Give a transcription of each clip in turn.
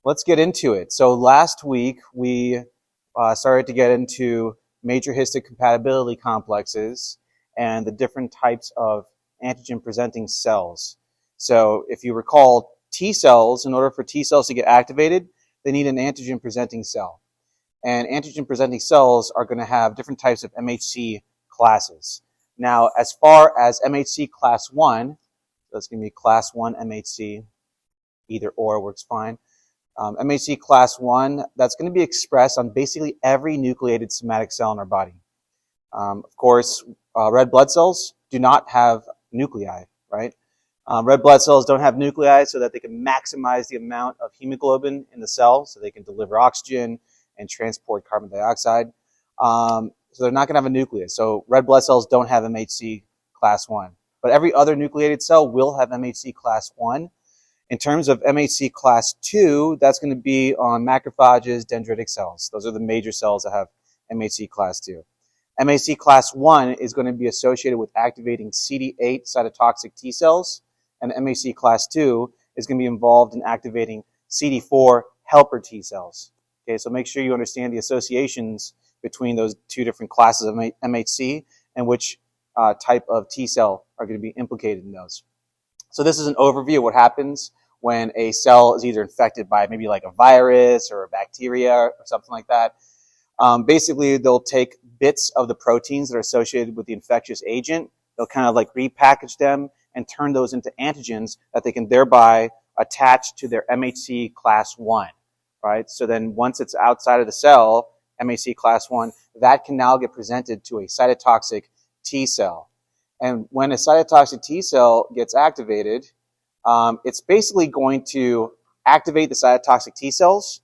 Let's get into it. So last week we started to get into major histocompatibility complexes and the different types of antigen-presenting cells. So if you recall, T cells, in order for T cells to get activated, they need an antigen-presenting cell. And antigen-presenting cells are going to have different types of MHC classes. Now, as far as MHC class 1, that's going to be class 1 MHC, either or works fine. MHC class 1, that's going to be expressed on basically every nucleated somatic cell in our body. Of course, red blood cells do not have nuclei, right? Red blood cells don't have nuclei so that they can maximize the amount of hemoglobin in the cell so they can deliver oxygen and transport carbon dioxide. So they're not going to have a nucleus. So red blood cells don't have MHC class 1. But every other nucleated cell will have MHC class 1. In terms of MHC class 2, that's going to be on macrophages, dendritic cells. Those are the major cells that have MHC class 2. MHC class 1 is going to be associated with activating CD8 cytotoxic T cells, and MHC class 2 is going to be involved in activating CD4 helper T cells. Okay, so make sure you understand the associations between those two different classes of MHC and which type of T cell are going to be implicated in those. So this is an overview of what happens when a cell is either infected by maybe like a virus or a bacteria or something like that. Basically, they'll take bits of the proteins that are associated with the infectious agent. They'll kind of like repackage them and turn those into antigens that they can thereby attach to their MHC class 1, right? So then once it's outside of the cell, MHC class 1, that can now get presented to a cytotoxic T cell. And when a cytotoxic T cell gets activated, it's basically going to activate the cytotoxic T cells,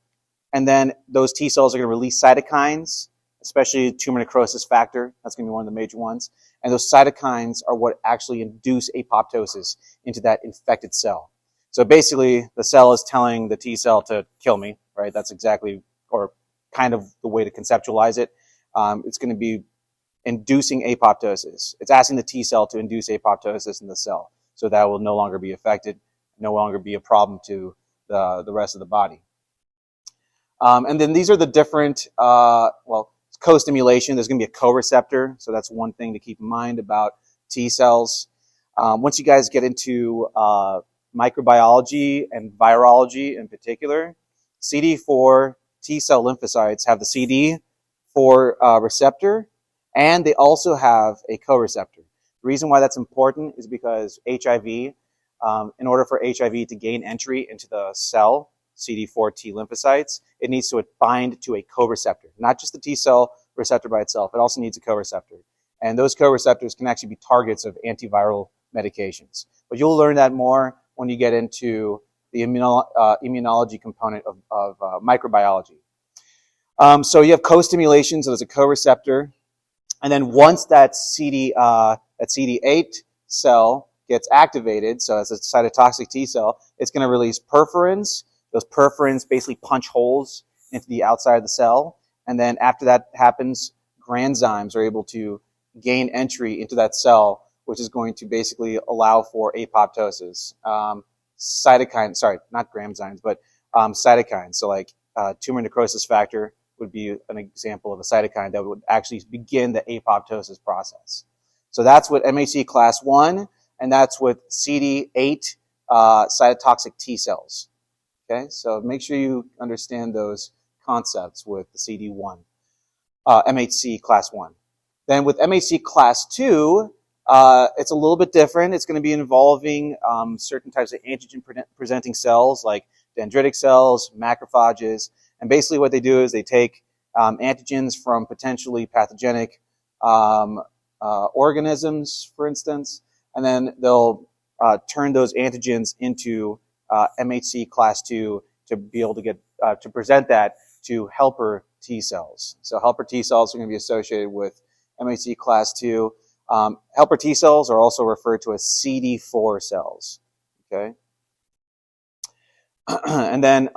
and then those T cells are going to release cytokines, especially tumor necrosis factor. That's going to be one of the major ones. And those cytokines are what actually induce apoptosis into that infected cell. So basically, the cell is telling the T cell to kill me, right? That's exactly, or kind of the way to conceptualize it. It's going to be inducing apoptosis. It's asking the T cell to induce apoptosis in the cell. So that will no longer be affected, no longer be a problem to the rest of the body. And then these are the different, co-stimulation. There's going to be a co-receptor. So that's one thing to keep in mind about T cells. Once you guys get into microbiology and virology in particular, CD4 T cell lymphocytes have the CD4 receptor, and they also have a co-receptor. The reason why that's important is because HIV, in order for HIV to gain entry into the cell, CD4 T lymphocytes, it needs to bind to a co-receptor, not just the T cell receptor by itself. It also needs a co-receptor. And those co-receptors can actually be targets of antiviral medications. But you'll learn that more when you get into the immunology component of microbiology. So you have co-stimulation, so there's a co-receptor. And then once that CD8 cell gets activated, so as a cytotoxic T cell, it's going to release perforins. Those perforins basically punch holes into the outside of the cell. And then after that happens, granzymes are able to gain entry into that cell, which is going to basically allow for apoptosis. Cytokines, sorry, not granzymes, but cytokines. So like tumor necrosis factor would be an example of a cytokine that would actually begin the apoptosis process. So that's with MHC class 1, and that's with CD8 cytotoxic T cells. Okay, so make sure you understand those concepts with the CD1, MHC class 1. Then with MHC class 2, it's a little bit different. It's going to be involving certain types of antigen-presenting cells like dendritic cells, macrophages, and basically what they do is they take antigens from potentially pathogenic organisms, for instance, and then they'll turn those antigens into MHC class 2 to be able to get to present that to helper T cells. So helper T cells are going to be associated with MHC class 2. Helper T cells are also referred to as CD4 cells. Okay, and then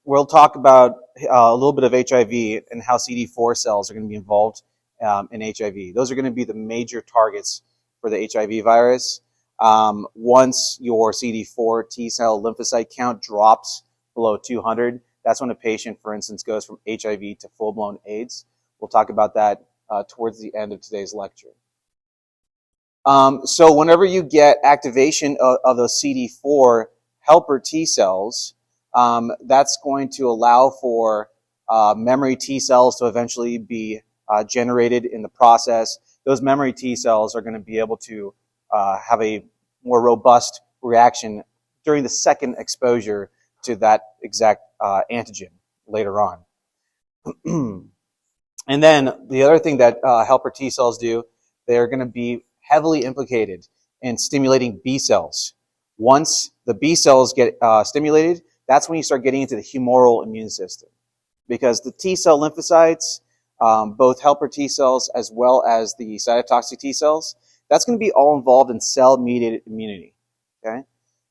we'll talk about a little bit of HIV and how CD4 cells are going to be involved in HIV. Those are going to be the major targets for the HIV virus. Once your CD4 T cell lymphocyte count drops below 200, that's when a patient, for instance, goes from HIV to full-blown AIDS. We'll talk about that towards the end of today's lecture. So whenever you get activation of those CD4 helper T cells, that's going to allow for memory T cells to eventually be generated in the process. Those memory T cells are going to be able to have a more robust reaction during the second exposure to that exact antigen later on. And then the other thing that helper T cells do, they're going to be heavily implicated in stimulating B cells. Once the B cells get stimulated, that's when you start getting into the humoral immune system. Because the T cell lymphocytes, both helper T cells as well as the cytotoxic T cells, that's going to be all involved in cell-mediated immunity. Okay?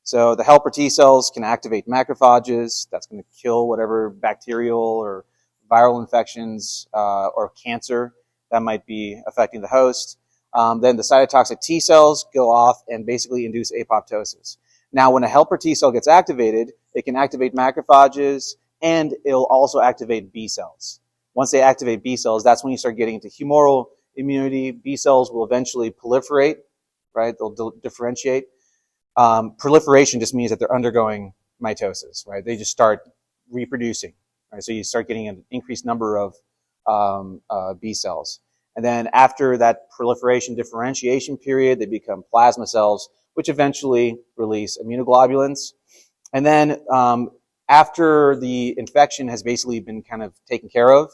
So the helper T cells can activate macrophages. That's going to kill whatever bacterial or viral infections or cancer that might be affecting the host. Then the cytotoxic T cells go off and basically induce apoptosis. Now, when a helper T cell gets activated, it can activate macrophages, and it'll also activate B cells. Once they activate B cells, that's when you start getting into humoral immunity. B cells will eventually proliferate, right? They'll differentiate. Proliferation just means that they're undergoing mitosis, right? They just start reproducing, right? So you start getting an increased number of B cells. And then after that proliferation differentiation period, they become plasma cells, which eventually release immunoglobulins. And then after the infection has basically been kind of taken care of,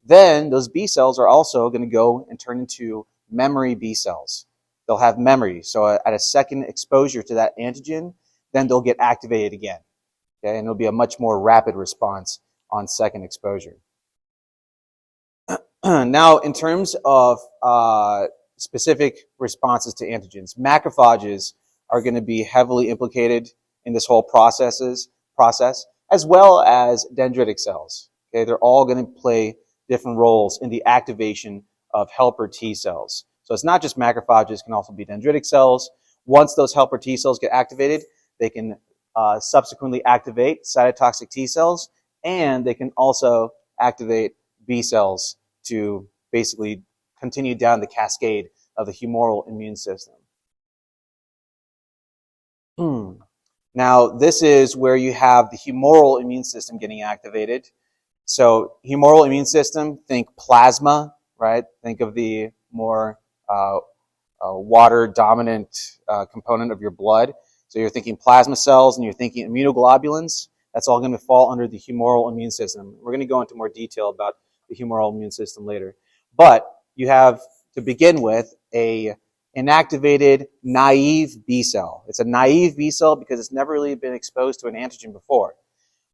then those B cells are also going to go and turn into memory B cells. They'll have memory. So at a second exposure to that antigen, then they'll get activated again. Okay? And it'll be a much more rapid response on second exposure. Now, in terms of specific responses to antigens, macrophages are going to be heavily implicated in this whole process, as well as dendritic cells. Okay, they're all going to play different roles in the activation of helper T cells. So it's not just macrophages, it can also be dendritic cells. Once those helper T cells get activated, they can subsequently activate cytotoxic T cells, and they can also activate B cells to basically continue down the cascade of the humoral immune system. Now, this is where you have the humoral immune system getting activated. So, humoral immune system, think plasma, right? Think of the more water-dominant component of your blood. So you're thinking plasma cells and you're thinking immunoglobulins. That's all going to fall under the humoral immune system. We're going to go into more detail about the humoral immune system later. But you have, to begin with, a inactivated naive B cell. It's a naive B cell because it's never really been exposed to an antigen before.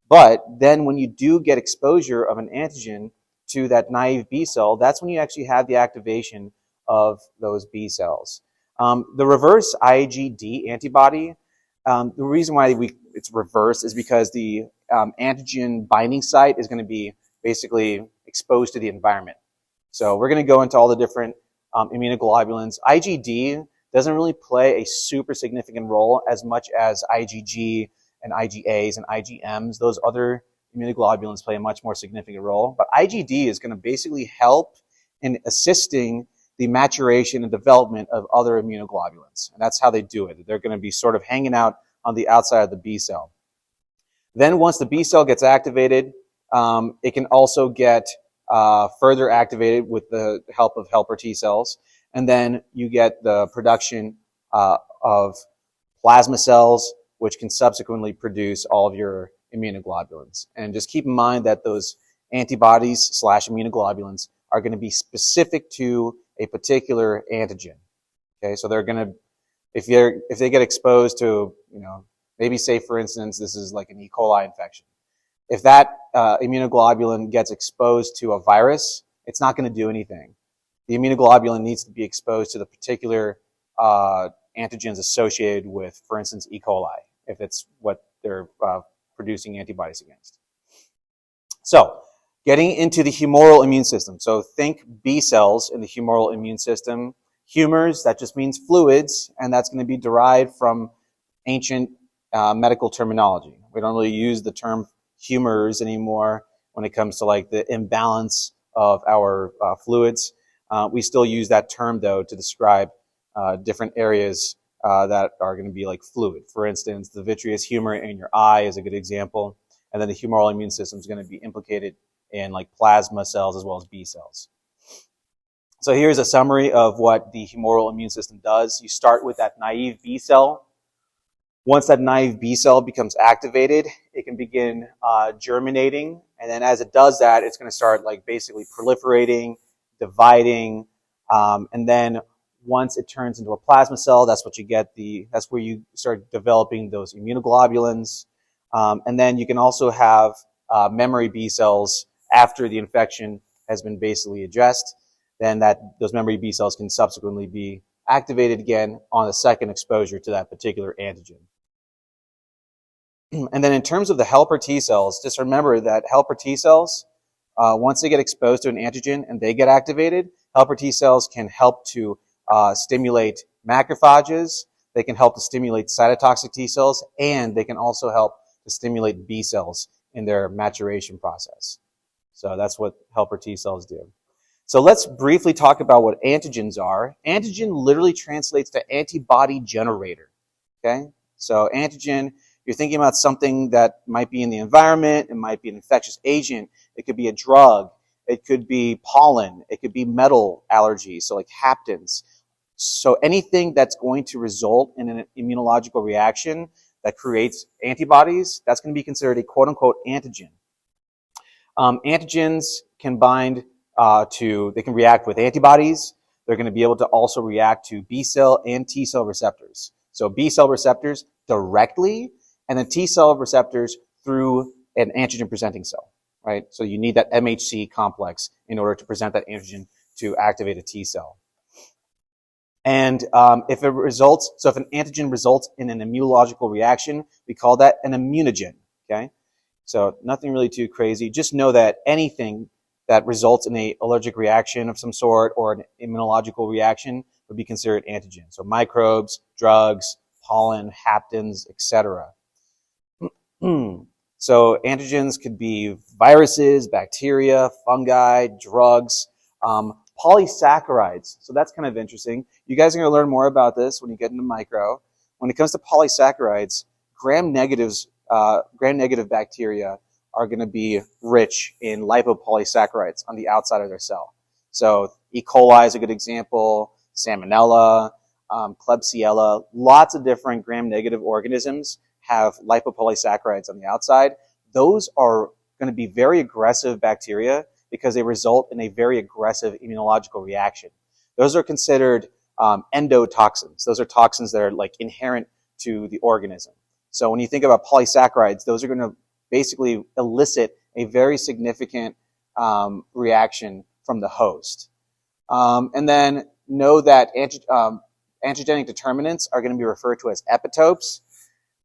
But then when you do get exposure of an antigen to that naive B cell, that's when you actually have the activation of those B cells. The reverse IgD antibody, the reason why it's reverse is because the antigen binding site is going to be basically exposed to the environment. So we're going to go into all the different immunoglobulins. IgD doesn't really play a super significant role as much as IgG and IgAs and IgMs. Those other immunoglobulins play a much more significant role. But IgD is going to basically help in assisting the maturation and development of other immunoglobulins. And that's how they do it. They're going to be sort of hanging out on the outside of the B cell. Then once the B cell gets activated, it can also get further activated with the help of helper T cells. And then you get the production of plasma cells, which can subsequently produce all of your immunoglobulins. And just keep in mind that those antibodies / immunoglobulins are going to be specific to a particular antigen. Okay, so they're going to, if they get exposed to, maybe say for instance, this is like an E. coli infection. If that immunoglobulin gets exposed to a virus, it's not going to do anything. The immunoglobulin needs to be exposed to the particular antigens associated with, for instance, E. coli, if it's what they're producing antibodies against. So, getting into the humoral immune system. So think B cells in the humoral immune system. Humors, that just means fluids, and that's going to be derived from ancient medical terminology. We don't really use the term humors anymore when it comes to like the imbalance of our fluids. We still use that term though to describe different areas that are going to be like fluid. For instance, the vitreous humor in your eye is a good example. And then the humoral immune system is going to be implicated in like plasma cells as well as B cells. So here's a summary of what the humoral immune system does. You start with that naive B cell. Once that naive B cell becomes activated, it can begin germinating. And then as it does that, it's going to start like basically proliferating, dividing. And then once it turns into a plasma cell, that's what you get. That's where you start developing those immunoglobulins. And then you can also have memory B cells after the infection has been basically addressed. Then those memory B cells can subsequently be activated again on a second exposure to that particular antigen. And then in terms of the helper T cells, just remember that helper T cells, once they get exposed to an antigen and they get activated, helper T cells can help to stimulate macrophages, they can help to stimulate cytotoxic T cells, and they can also help to stimulate B cells in their maturation process. So that's what helper T cells do. So let's briefly talk about what antigens are. Antigen literally translates to antibody generator. Okay? So antigen, you're thinking about something that might be in the environment, it might be an infectious agent, it could be a drug, it could be pollen, it could be metal allergies, so like haptens. So anything that's going to result in an immunological reaction that creates antibodies, that's going to be considered a quote-unquote antigen. Antigens can bind they can react with antibodies. They're going to be able to also react to B cell and T cell receptors. So B cell receptors directly, and then T cell receptors through an antigen presenting cell, right? So you need that MHC complex in order to present that antigen to activate a T cell. And if an antigen results in an immunological reaction, we call that an immunogen, okay? So nothing really too crazy. Just know that anything that results in an allergic reaction of some sort or an immunological reaction would be considered antigen. So microbes, drugs, pollen, haptens, etc. So antigens could be viruses, bacteria, fungi, drugs, polysaccharides. So that's kind of interesting. You guys are going to learn more about this when you get into micro. When it comes to polysaccharides, gram-negative bacteria are going to be rich in lipopolysaccharides on the outside of their cell. So E. coli is a good example, Salmonella, Klebsiella, lots of different gram-negative organisms have lipopolysaccharides on the outside. Those are going to be very aggressive bacteria because they result in a very aggressive immunological reaction. Those are considered endotoxins. Those are toxins that are like inherent to the organism. So when you think about polysaccharides, those are going to basically elicit a very significant reaction from the host. And then know that antigenic determinants are going to be referred to as epitopes.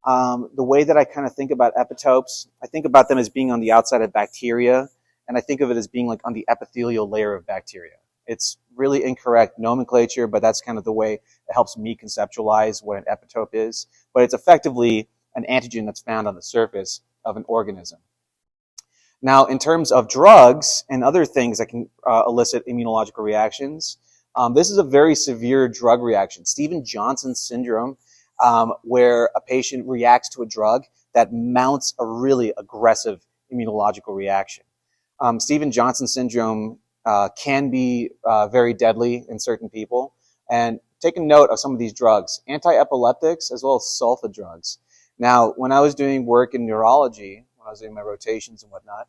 The way that I kind of think about epitopes, I think about them as being on the outside of bacteria, and I think of it as being like on the epithelial layer of bacteria. It's really incorrect nomenclature, but that's kind of the way it helps me conceptualize what an epitope is. But it's effectively an antigen that's found on the surface of an organism. Now, in terms of drugs and other things that can elicit immunological reactions, this is a very severe drug reaction, Stevens-Johnson syndrome, where a patient reacts to a drug that mounts a really aggressive immunological reaction. Stevens-Johnson syndrome can be very deadly in certain people. And take a note of some of these drugs, anti-epileptics as well as sulfa drugs. Now, when I was doing work in neurology, when I was doing my rotations and whatnot,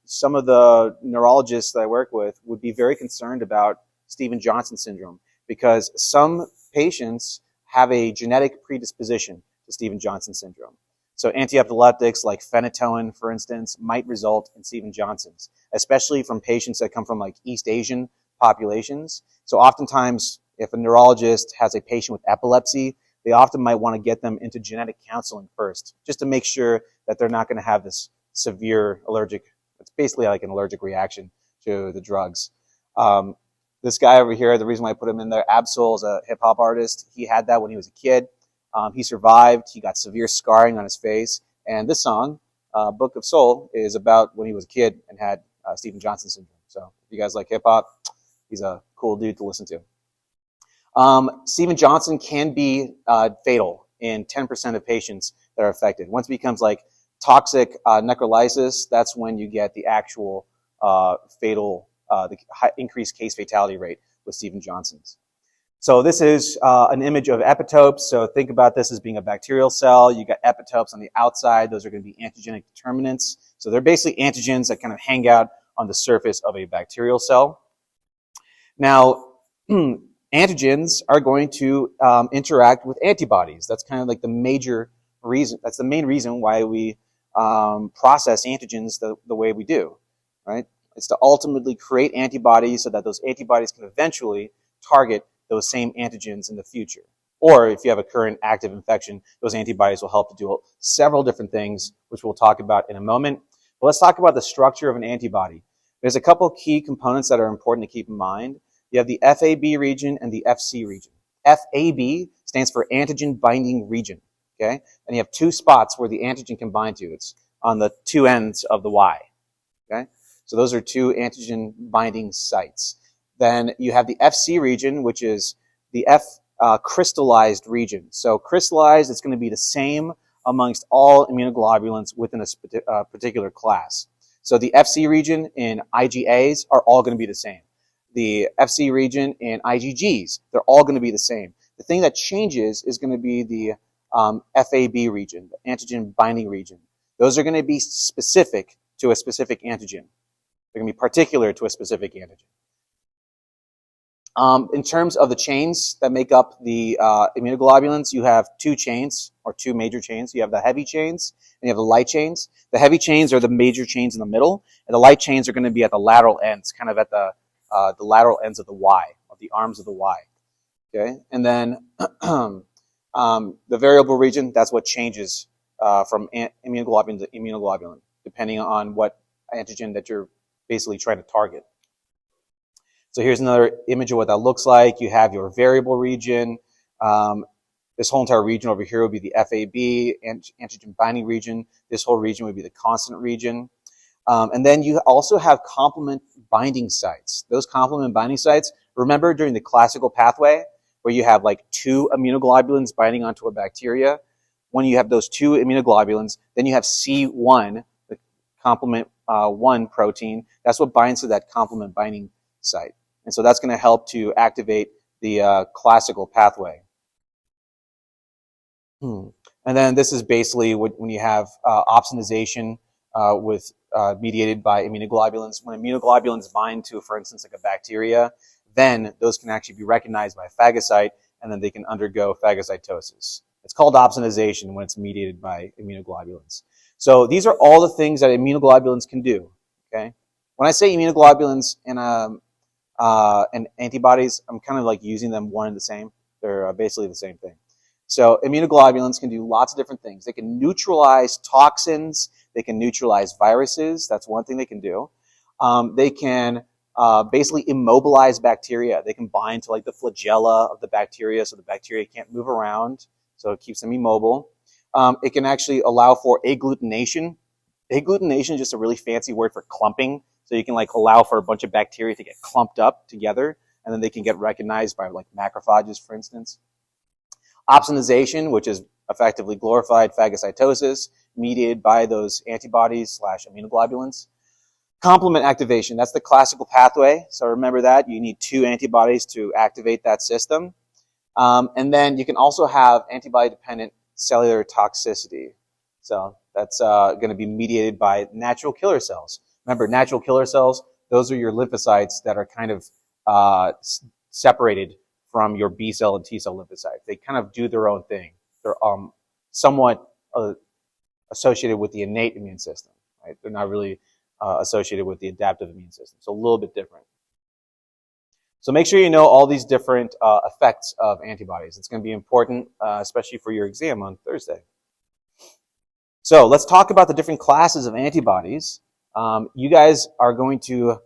some of the neurologists that I work with would be very concerned about Stevens-Johnson syndrome because some patients have a genetic predisposition to Stevens-Johnson syndrome. So anti-epileptics like phenytoin, for instance, might result in Stevens-Johnson's, especially from patients that come from like East Asian populations. So oftentimes, if a neurologist has a patient with epilepsy, they often might want to get them into genetic counseling first, just to make sure that they're not going to have this severe allergic, it's basically like an allergic reaction to the drugs. This guy over here, the reason why I put him in there, Absol is a hip-hop artist. He had that when he was a kid. He survived. He got severe scarring on his face. And this song, Book of Soul is about when he was a kid and had Steven Johnson syndrome. So if you guys like hip hop, he's a cool dude to listen to. Steven Johnson can be fatal in 10% of patients that are affected. Once it becomes like toxic necrolysis, that's when you get the actual fatal, the increased case fatality rate with Steven Johnson's. So this is an image of epitopes. So think about this as being a bacterial cell. You got epitopes on the outside. Those are going to be antigenic determinants. So they're basically antigens that kind of hang out on the surface of a bacterial cell. Now, antigens are going to interact with antibodies. That's kind of like the major reason. That's the main reason why we process antigens the way we do, right? It's to ultimately create antibodies so that those antibodies can eventually target those same antigens in the future. Or if you have a current active infection, those antibodies will help to do several different things, which we'll talk about in a moment. But let's talk about the structure of an antibody. There's a couple key components that are important to keep in mind. You have the FAB region and the FC region. FAB stands for antigen binding region, okay? And you have two spots where the antigen can bind to. It's on the two ends of the Y, okay? So those are two antigen binding sites. Then you have the FC region, which is the crystallized region. So crystallized, it's going to be the same amongst all immunoglobulins within a particular class. So the FC region in IgAs are all going to be the same. The FC region in IgGs, they're all going to be the same. The thing that changes is going to be the FAB region, the antigen binding region. Those are going to be specific to a specific antigen. They're going to be particular to a specific antigen. In terms of the chains that make up the immunoglobulins, you have two chains, or two major chains. You have the heavy chains, and you have the light chains. The heavy chains are the major chains in the middle, and the light chains are going to be at the lateral ends, kind of at the lateral ends of the Y, of the arms of the Y. Okay, and then the variable region, that's what changes from immunoglobulin to immunoglobulin, depending on what antigen that you're basically trying to target. So here's another image of what that looks like. You have your variable region. This whole entire region over here would be the FAB, antigen binding region. This whole region would be the constant region. And then you also have complement binding sites. Those complement binding sites, remember during the classical pathway where you have like two immunoglobulins binding onto a bacteria? When you have those two immunoglobulins, then you have C1, the complement 1 protein. That's what binds to that complement binding site. And so that's going to help to activate the classical pathway. And then this is basically when you have opsonization mediated by immunoglobulins. When immunoglobulins bind to, for instance, like a bacteria, then those can actually be recognized by a phagocyte, and then they can undergo phagocytosis. It's called opsonization when it's mediated by immunoglobulins. So these are all the things that immunoglobulins can do. Okay, when I say immunoglobulins and antibodies, I'm kind of like using them one and the same. They're basically the same thing. So immunoglobulins can do lots of different things. They can neutralize toxins. They can neutralize viruses. That's one thing they can do. They can basically immobilize bacteria. They can bind to like the flagella of the bacteria so the bacteria can't move around, so it keeps them immobile. It can actually allow for agglutination. Agglutination is just a really fancy word for clumping. So you can like allow for a bunch of bacteria to get clumped up together, and then they can get recognized by like macrophages, for instance. Opsonization, which is effectively glorified phagocytosis mediated by those antibodies / immunoglobulins. Complement activation, that's the classical pathway. So remember that. You need two antibodies to activate that system. And then you can also have antibody-dependent cellular toxicity. So that's going to be mediated by natural killer cells. Remember, natural killer cells, those are your lymphocytes that are kind of separated from your B cell and T cell lymphocytes. They kind of do their own thing. They're somewhat associated with the innate immune system, right? They're not really associated with the adaptive immune system. So a little bit different. So make sure you know all these different effects of antibodies. It's going to be important, especially for your exam on Thursday. So let's talk about the different classes of antibodies. You guys are going to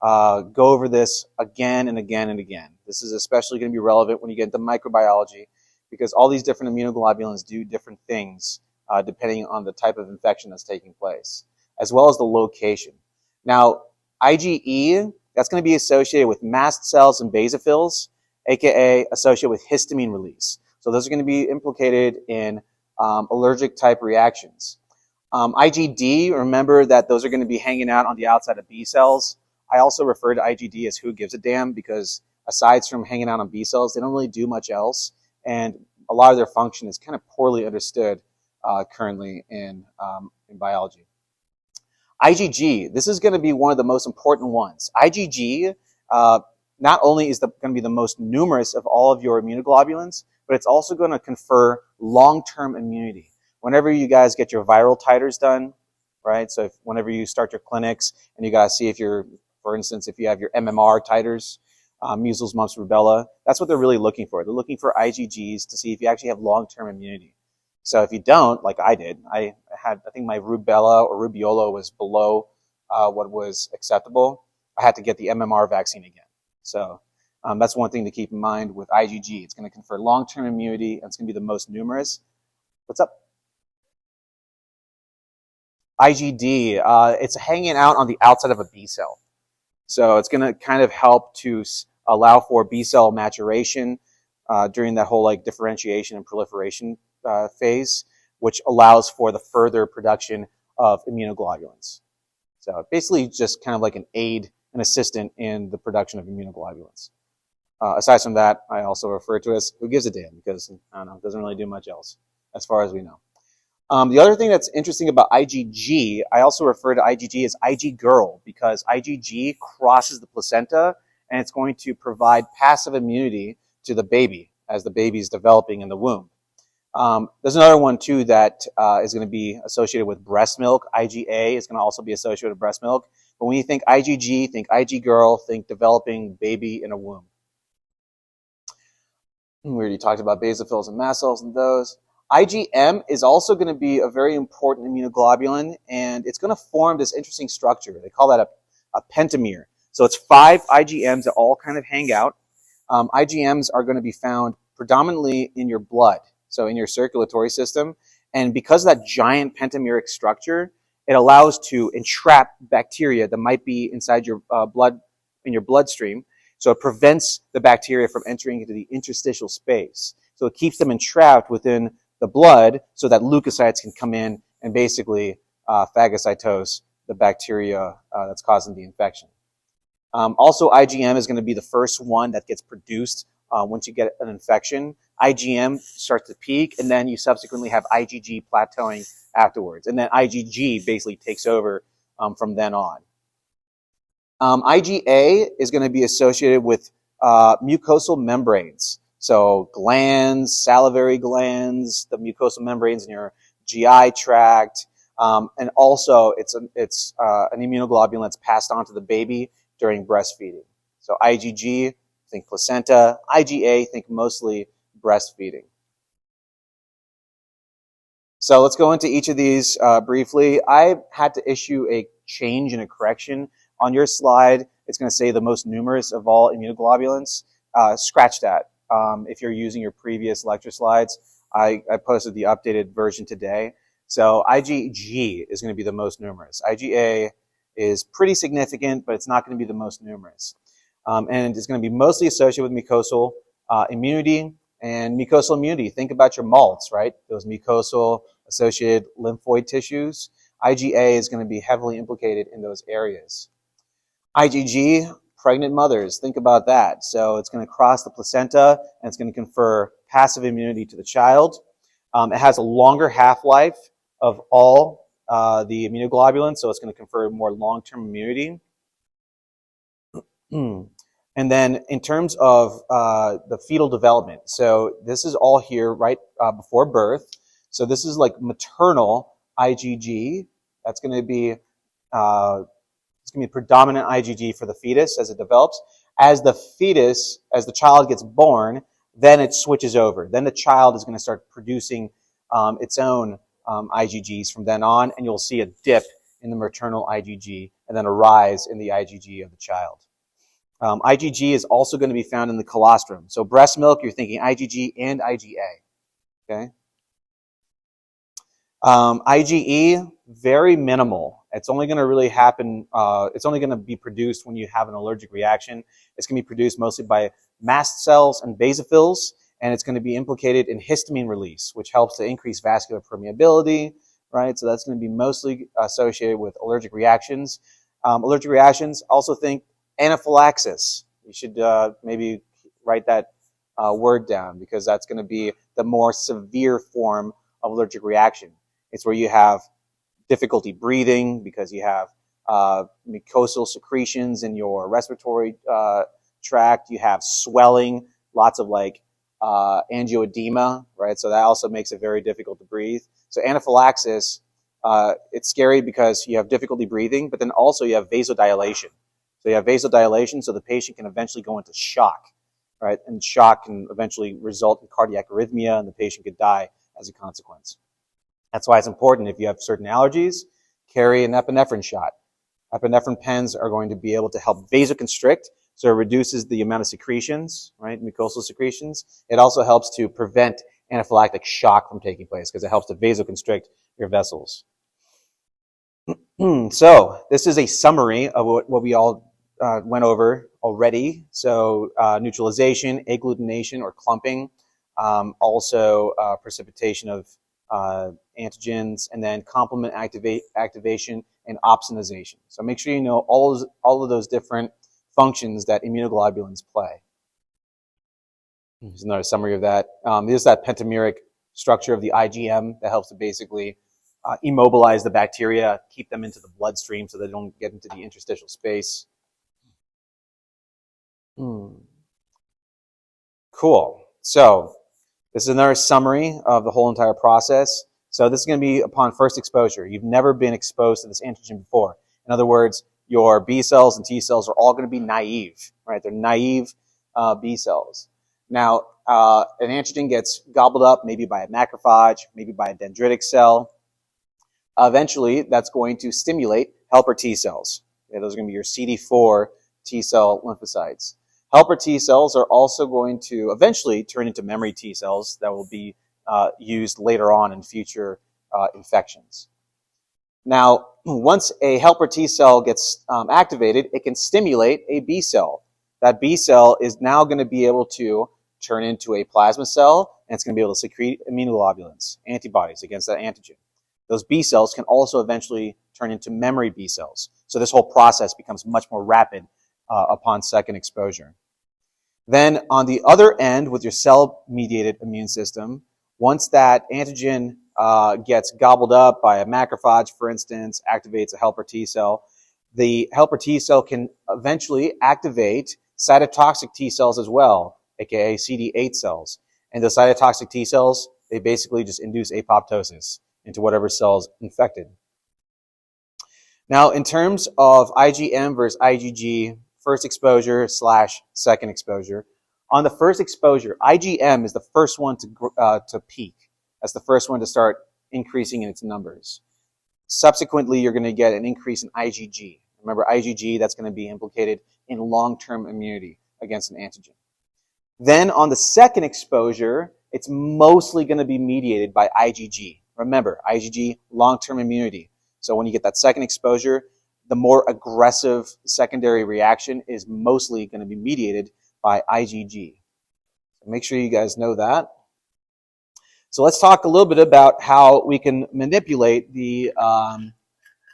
go over this again and again and again. This is especially going to be relevant when you get into microbiology, because all these different immunoglobulins do different things depending on the type of infection that's taking place, as well as the location. Now, IgE, that's going to be associated with mast cells and basophils, aka associated with histamine release. So those are going to be implicated in allergic type reactions. IgD, remember that those are going to be hanging out on the outside of B cells. I also refer to IgD as who gives a damn, because aside from hanging out on B cells, they don't really do much else, and a lot of their function is kind of poorly understood currently in biology. IgG, this is going to be one of the most important ones. IgG not only is going to be the most numerous of all of your immunoglobulins, but it's also going to confer long-term immunity. Whenever you guys get your viral titers done, right? So whenever you start your clinics and you got to see if you're, for instance, if you have your MMR titers, measles, mumps, rubella, that's what they're really looking for. They're looking for IgGs to see if you actually have long-term immunity. So if you don't, like I did, I think my rubella or rubeola was below what was acceptable. I had to get the MMR vaccine again. So that's one thing to keep in mind with IgG. It's going to confer long-term immunity, and it's going to be the most numerous. What's up? IgD, it's hanging out on the outside of a B cell. So it's going to kind of help to allow for B cell maturation during that whole like differentiation and proliferation phase, which allows for the further production of immunoglobulins. So basically just kind of like an aid, an assistant in the production of immunoglobulins. Aside from that, I also refer to it as who gives a damn, because I don't know, it doesn't really do much else as far as we know. The other thing that's interesting about IgG, I also refer to IgG as Ig girl, because IgG crosses the placenta and it's going to provide passive immunity to the baby as the baby is developing in the womb. There's another one too that is going to be associated with breast milk. IgA is going to also be associated with breast milk. But when you think IgG, think Ig girl, think developing baby in a womb. We already talked about basophils and mast cells and those. IgM is also going to be a very important immunoglobulin, and it's going to form this interesting structure. They call that a pentamer. So it's 5 IgMs that all kind of hang out. IgMs are going to be found predominantly in your blood, so in your circulatory system. And because of that giant pentameric structure, it allows to entrap bacteria that might be inside your blood, in your bloodstream. So it prevents the bacteria from entering into the interstitial space. So it keeps them entrapped within the blood so that leukocytes can come in and basically phagocytose the bacteria that's causing the infection. Also, IgM is going to be the first one that gets produced once you get an infection. IgM starts to peak, and then you subsequently have IgG plateauing afterwards. And then IgG basically takes over from then on. IgA is going to be associated with mucosal membranes. So glands, salivary glands, the mucosal membranes in your GI tract, and also it's an immunoglobulin that's passed on to the baby during breastfeeding. So IgG, think placenta. IgA, think mostly breastfeeding. So let's go into each of these briefly. I had to issue a change and a correction. On your slide, it's going to say the most numerous of all immunoglobulins. Scratch that. If you're using your previous lecture slides, I posted the updated version today. So IgG is going to be the most numerous. IgA is pretty significant, but it's not going to be the most numerous. And it's going to be mostly associated with mucosal immunity. And mucosal immunity, think about your malts, right? Those mucosal associated lymphoid tissues. IgA is going to be heavily implicated in those areas. IgG, pregnant mothers, think about that. So it's going to cross the placenta and it's going to confer passive immunity to the child. It has a longer half-life of all the immunoglobulins, so it's going to confer more long-term immunity. And then in terms of the fetal development, so this is all here right before birth. So this is like maternal IgG. That's going to be it's going to be predominant IgG for the fetus as it develops. As the child gets born, then it switches over. Then the child is going to start producing its own IgGs from then on, and you'll see a dip in the maternal IgG and then a rise in the IgG of the child. IgG is also going to be found in the colostrum. So breast milk, you're thinking IgG and IgA. Okay. IgE, very minimal. It's only going to really happen, it's only going to be produced when you have an allergic reaction. It's going to be produced mostly by mast cells and basophils, and it's going to be implicated in histamine release, which helps to increase vascular permeability, right? So that's going to be mostly associated with allergic reactions. Allergic reactions, also think anaphylaxis. You should maybe write that word down, because that's going to be the more severe form of allergic reaction. It's where you have difficulty breathing because you have mucosal secretions in your respiratory tract. You have swelling, lots of like angioedema, right? So that also makes it very difficult to breathe. So anaphylaxis, it's scary because you have difficulty breathing, but then also you have vasodilation. So you have vasodilation, so the patient can eventually go into shock, right? And shock can eventually result in cardiac arrhythmia, and the patient could die as a consequence. That's why it's important, if you have certain allergies, carry an epinephrine shot. Epinephrine pens are going to be able to help vasoconstrict, so it reduces the amount of secretions, right, mucosal secretions. It also helps to prevent anaphylactic shock from taking place because it helps to vasoconstrict your vessels. So this is a summary of what we all went over already. So neutralization, agglutination or clumping, also precipitation of antigens, and then complement activation and opsonization. So make sure you know all of those different functions that immunoglobulins play. Here's another summary of that. Here's that pentameric structure of the IgM that helps to basically immobilize the bacteria, keep them into the bloodstream so they don't get into the interstitial space. Cool. So this is another summary of the whole entire process. So this is going to be upon first exposure. You've never been exposed to this antigen before. In other words, your B cells and T cells are all going to be naive, right? They're naive B cells. Now, an antigen gets gobbled up maybe by a macrophage, maybe by a dendritic cell. Eventually, that's going to stimulate helper T cells. Okay, those are going to be your CD4 T cell lymphocytes. Helper T cells are also going to eventually turn into memory T cells that will be used later on in future infections. Now, once a helper T cell gets activated, it can stimulate a B cell. That B cell is now going to be able to turn into a plasma cell, and it's going to be able to secrete immunoglobulins, antibodies against that antigen. Those B cells can also eventually turn into memory B cells. So this whole process becomes much more rapid upon second exposure. Then on the other end, with your cell-mediated immune system, once that antigen gets gobbled up by a macrophage, for instance, activates a helper T cell, the helper T cell can eventually activate cytotoxic T cells as well, aka CD8 cells. And those cytotoxic T cells, they basically just induce apoptosis into whatever cell's infected. Now, in terms of IgM versus IgG, first exposure / second exposure. On the first exposure, IgM is the first one to peak. That's the first one to start increasing in its numbers. Subsequently, you're going to get an increase in IgG. Remember, IgG, that's going to be implicated in long-term immunity against an antigen. Then on the second exposure, it's mostly going to be mediated by IgG. Remember, IgG, long-term immunity. So when you get that second exposure, the more aggressive secondary reaction is mostly going to be mediated by IgG. So make sure you guys know that. So let's talk a little bit about how we can manipulate the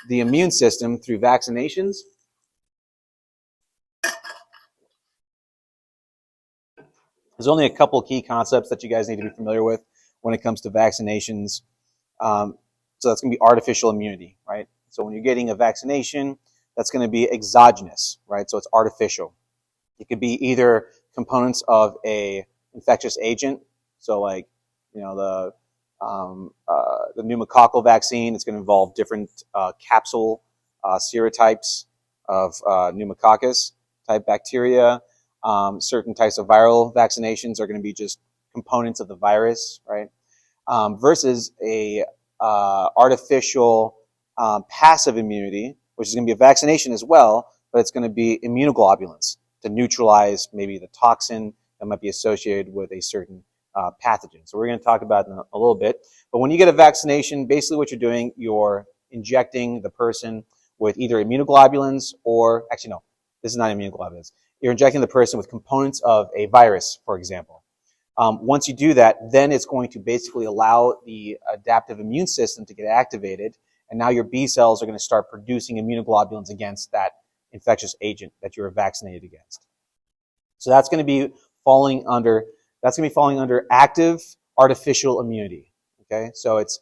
immune system through vaccinations. There's only a couple of key concepts that you guys need to be familiar with when it comes to vaccinations. So that's going to be artificial immunity, right? So when you're getting a vaccination, that's going to be exogenous, right? So it's artificial. It could be either components of a infectious agent, so like, you know, the pneumococcal vaccine. It's going to involve different capsule serotypes of pneumococcus type bacteria. Certain types of viral vaccinations are going to be just components of the virus, right? Versus a artificial passive immunity, which is going to be a vaccination as well, but it's going to be immunoglobulins to neutralize maybe the toxin that might be associated with a certain pathogen. So we're going to talk about it in a little bit. But when you get a vaccination, basically what you're doing, you're injecting the person with either immunoglobulins or, actually no, this is not immunoglobulins. You're injecting the person with components of a virus, for example. Once you do that, then it's going to basically allow the adaptive immune system to get activated, and now your B cells are going to start producing immunoglobulins against that infectious agent that you were vaccinated against. So that's going to be falling under active artificial immunity. Okay, so it's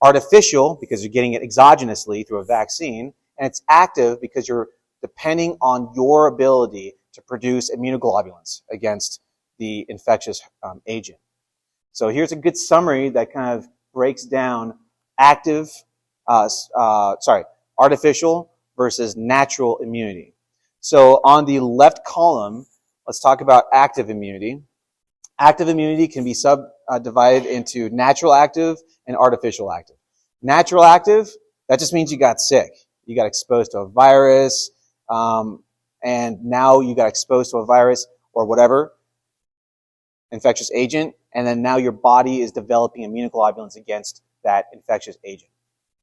artificial because you're getting it exogenously through a vaccine, and it's active because you're depending on your ability to produce immunoglobulins against the infectious agent. So here's a good summary that kind of breaks down artificial versus natural immunity. So on the left column, let's talk about active immunity. Active immunity can be subdivided into natural active and artificial active. Natural active, that just means you got sick. You got exposed to a virus, and now you got exposed to a virus or whatever, infectious agent, and then now your body is developing immunoglobulins against that infectious agent.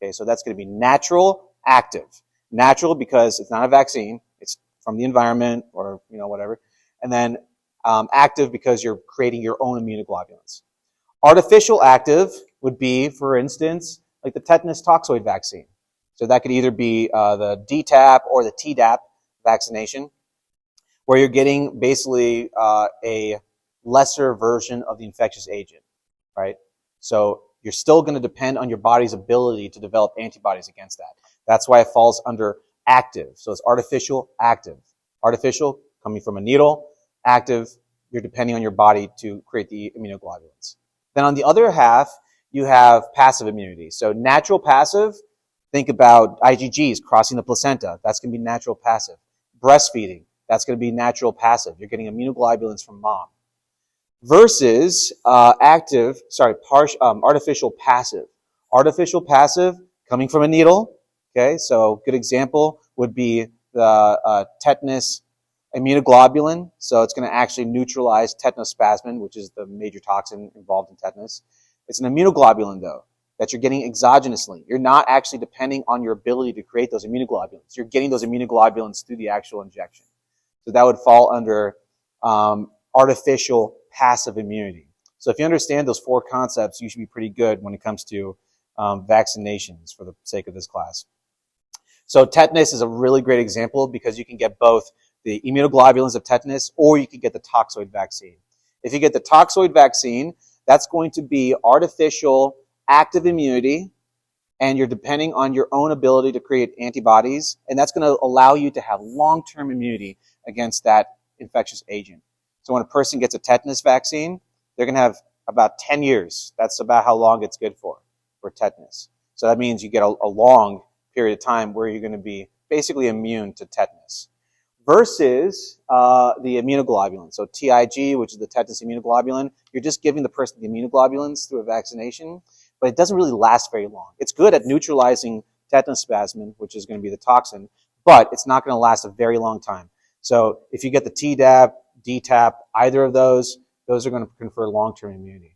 Okay, so that's going to be natural active. Natural because it's not a vaccine, it's from the environment or whatever. And then active because you're creating your own immunoglobulins. Artificial active would be, for instance, like the tetanus toxoid vaccine. So that could either be the DTaP or the Tdap vaccination, where you're getting basically a lesser version of the infectious agent, right? So you're still going to depend on your body's ability to develop antibodies against that. That's why it falls under active. So it's artificial, active. Artificial, coming from a needle. Active, you're depending on your body to create the immunoglobulins. Then on the other half, you have passive immunity. So natural passive, think about IgGs crossing the placenta. That's going to be natural passive. Breastfeeding, that's going to be natural passive. You're getting immunoglobulins from mom. Versus artificial passive. Artificial passive coming from a needle. Okay, so good example would be the tetanus immunoglobulin. So it's going to actually neutralize tetanospasmin, which is the major toxin involved in tetanus. It's an immunoglobulin, though, that you're getting exogenously. You're not actually depending on your ability to create those immunoglobulins. You're getting those immunoglobulins through the actual injection. So that would fall under artificial passive immunity. So if you understand those four concepts, you should be pretty good when it comes to vaccinations for the sake of this class. So tetanus is a really great example because you can get both the immunoglobulins of tetanus or you can get the toxoid vaccine. If you get the toxoid vaccine, that's going to be artificial active immunity, and you're depending on your own ability to create antibodies, and that's going to allow you to have long-term immunity against that infectious agent. So when a person gets a tetanus vaccine, they're going to have about 10 years. That's about how long it's good for tetanus. So that means you get a long period of time where you're going to be basically immune to tetanus. Versus the immunoglobulin. So TIG, which is the tetanus immunoglobulin, you're just giving the person the immunoglobulins through a vaccination, but it doesn't really last very long. It's good at neutralizing tetanospasmin, which is going to be the toxin, but it's not going to last a very long time. So if you get the Tdap, DTaP, either of those are going to confer long-term immunity.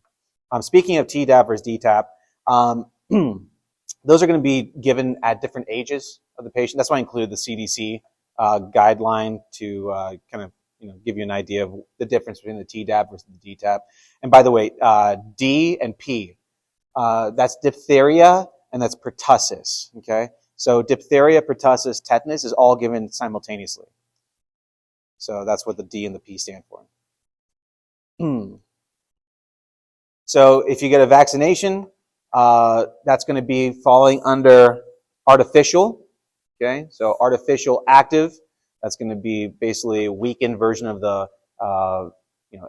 Speaking of Tdap versus DTaP, those are going to be given at different ages of the patient. That's why I included the CDC guideline to kind of give you an idea of the difference between the Tdap versus the DTaP. And by the way, D and P, that's diphtheria and that's pertussis. Okay, so diphtheria, pertussis, tetanus is all given simultaneously. So that's what the D and the P stand for. So if you get a vaccination, that's going to be falling under artificial. Okay, so artificial active, that's going to be basically a weakened version of the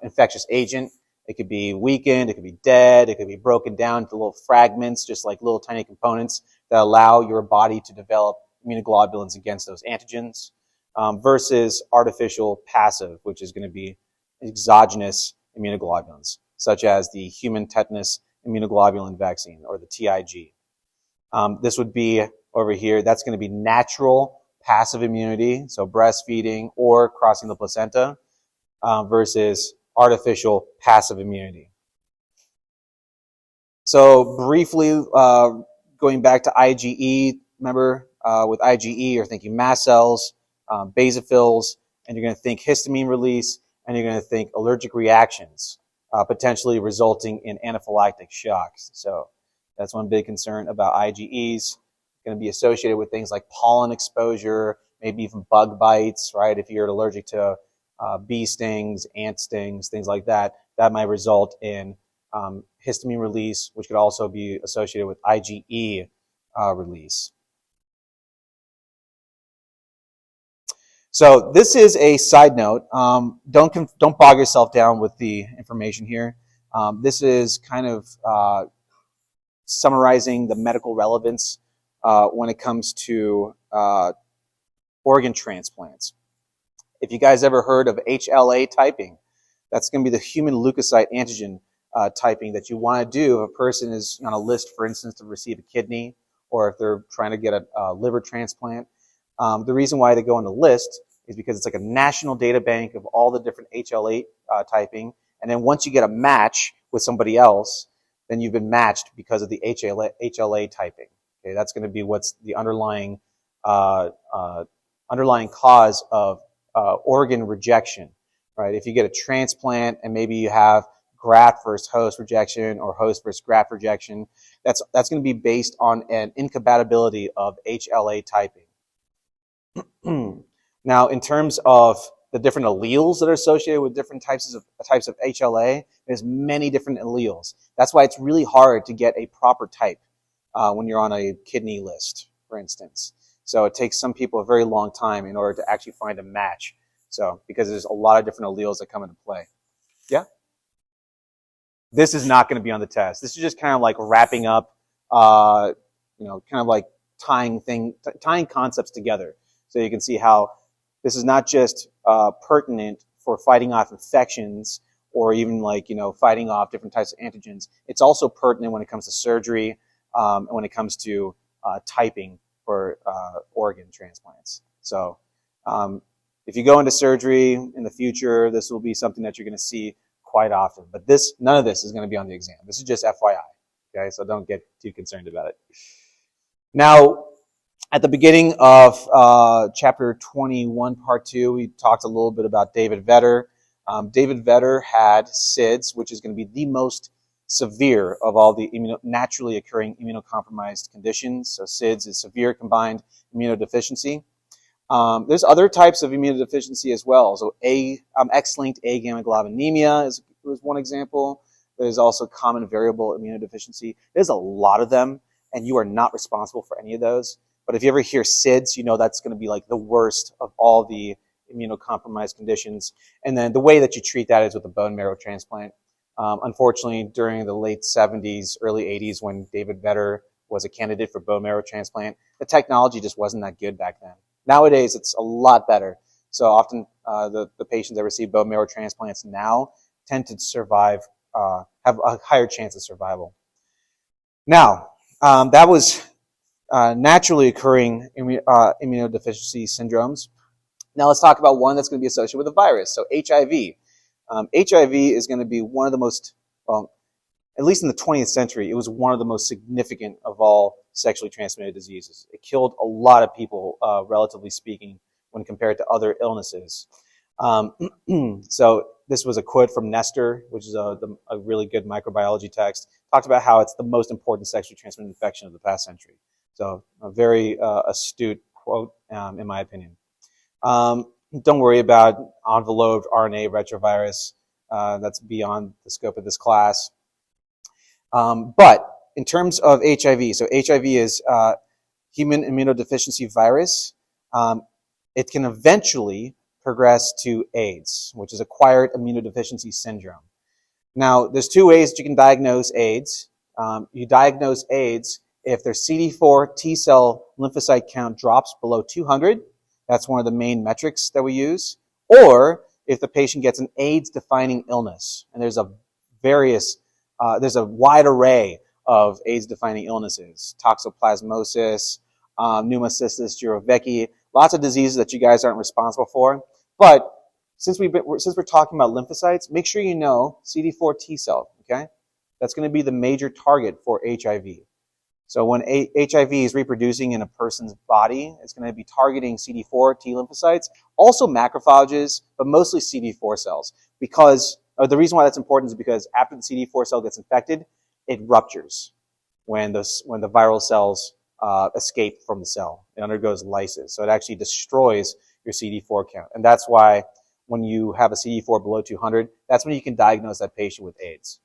infectious agent. It could be weakened, it could be dead, it could be broken down into little fragments, just like little tiny components that allow your body to develop immunoglobulins against those antigens. Versus artificial passive, which is going to be exogenous immunoglobulins, such as the human tetanus immunoglobulin vaccine, or the TIG. This would be over here, that's going to be natural passive immunity, so breastfeeding or crossing the placenta, versus artificial passive immunity. So briefly, going back to IgE, remember with IgE, you're thinking mast cells, basophils, and you're going to think histamine release, and you're going to think allergic reactions, potentially resulting in anaphylactic shocks. So that's one big concern about IgEs. Going to be associated with things like pollen exposure, maybe even bug bites, right? If you're allergic to bee stings, ant stings, things like that, that might result in histamine release, which could also be associated with IgE release. So this is a side note. Don't bog yourself down with the information here. This is kind of summarizing the medical relevance when it comes to organ transplants. If you guys ever heard of HLA typing, that's going to be the human leukocyte antigen typing that you want to do if a person is on a list, for instance, to receive a kidney, or if they're trying to get a liver transplant. The reason why they go on the list is because it's like a national data bank of all the different HLA typing, and then once you get a match with somebody else, then you've been matched because of the HLA typing. Okay, that's going to be what's the underlying cause of organ rejection, right? If you get a transplant and maybe you have graft versus host rejection or host versus graft rejection, that's going to be based on an incompatibility of HLA typing. Now, in terms of the different alleles that are associated with different types of HLA, there's many different alleles. That's why it's really hard to get a proper type when you're on a kidney list, for instance. So it takes some people a very long time in order to actually find a match. So because there's a lot of different alleles that come into play. Yeah? This is not going to be on the test. This is just kind of like wrapping up, kind of like tying concepts together. So you can see how this is not just pertinent for fighting off infections or even like, fighting off different types of antigens. It's also pertinent when it comes to surgery and when it comes to typing for organ transplants. So if you go into surgery in the future, this will be something that you're going to see quite often. But none of this is going to be on the exam. This is just FYI. Okay, so don't get too concerned about it. Now, at the beginning of chapter 21, part 2, we talked a little bit about David Vetter. David Vetter had SIDS, which is going to be the most severe of all the naturally occurring immunocompromised conditions. So SIDS is severe combined immunodeficiency. There's other types of immunodeficiency as well. So X-linked agammaglobulinemia is one example. There's also common variable immunodeficiency. There's a lot of them, and you are not responsible for any of those. But if you ever hear SIDS, you know that's going to be like the worst of all the immunocompromised conditions. And then the way that you treat that is with a bone marrow transplant. Unfortunately, during the late 70s, early 80s, when David Vetter was a candidate for bone marrow transplant, the technology just wasn't that good back then. Nowadays, it's a lot better. So often, the patients that receive bone marrow transplants now tend to survive, have a higher chance of survival. Now, that was naturally occurring immunodeficiency syndromes. Now let's talk about one that's going to be associated with a virus. So HIV. HIV is going to be one of the most, at least in the 20th century, it was one of the most significant of all sexually transmitted diseases. It killed a lot of people, relatively speaking, when compared to other illnesses. So this was a quote from Nestor, which is a really good microbiology text. Talked about how it's the most important sexually transmitted infection of the past century. So a very astute quote, in my opinion. Don't worry about enveloped RNA retrovirus. That's beyond the scope of this class. But in terms of HIV, so HIV is human immunodeficiency virus. It can eventually progress to AIDS, which is acquired immunodeficiency syndrome. Now, there's two ways that you can diagnose AIDS. You diagnose AIDS if their CD4 T cell lymphocyte count drops below 200. That's one of the main metrics that we use. Or if the patient gets an AIDS-defining illness. And there's a wide array of AIDS-defining illnesses. Toxoplasmosis, pneumocystis jirovecii, lots of diseases that you guys aren't responsible for. But since we're talking about lymphocytes, make sure you know CD4 T cell, okay? that's going to be the major target for HIV. So when HIV is reproducing in a person's body, it's going to be targeting CD4 T lymphocytes, also macrophages, but mostly CD4 cells. Because the reason why that's important is because after the CD4 cell gets infected, it ruptures when the viral cells escape from the cell. It undergoes lysis. So it actually destroys your CD4 count. And that's why when you have a CD4 below 200, that's when you can diagnose that patient with AIDS.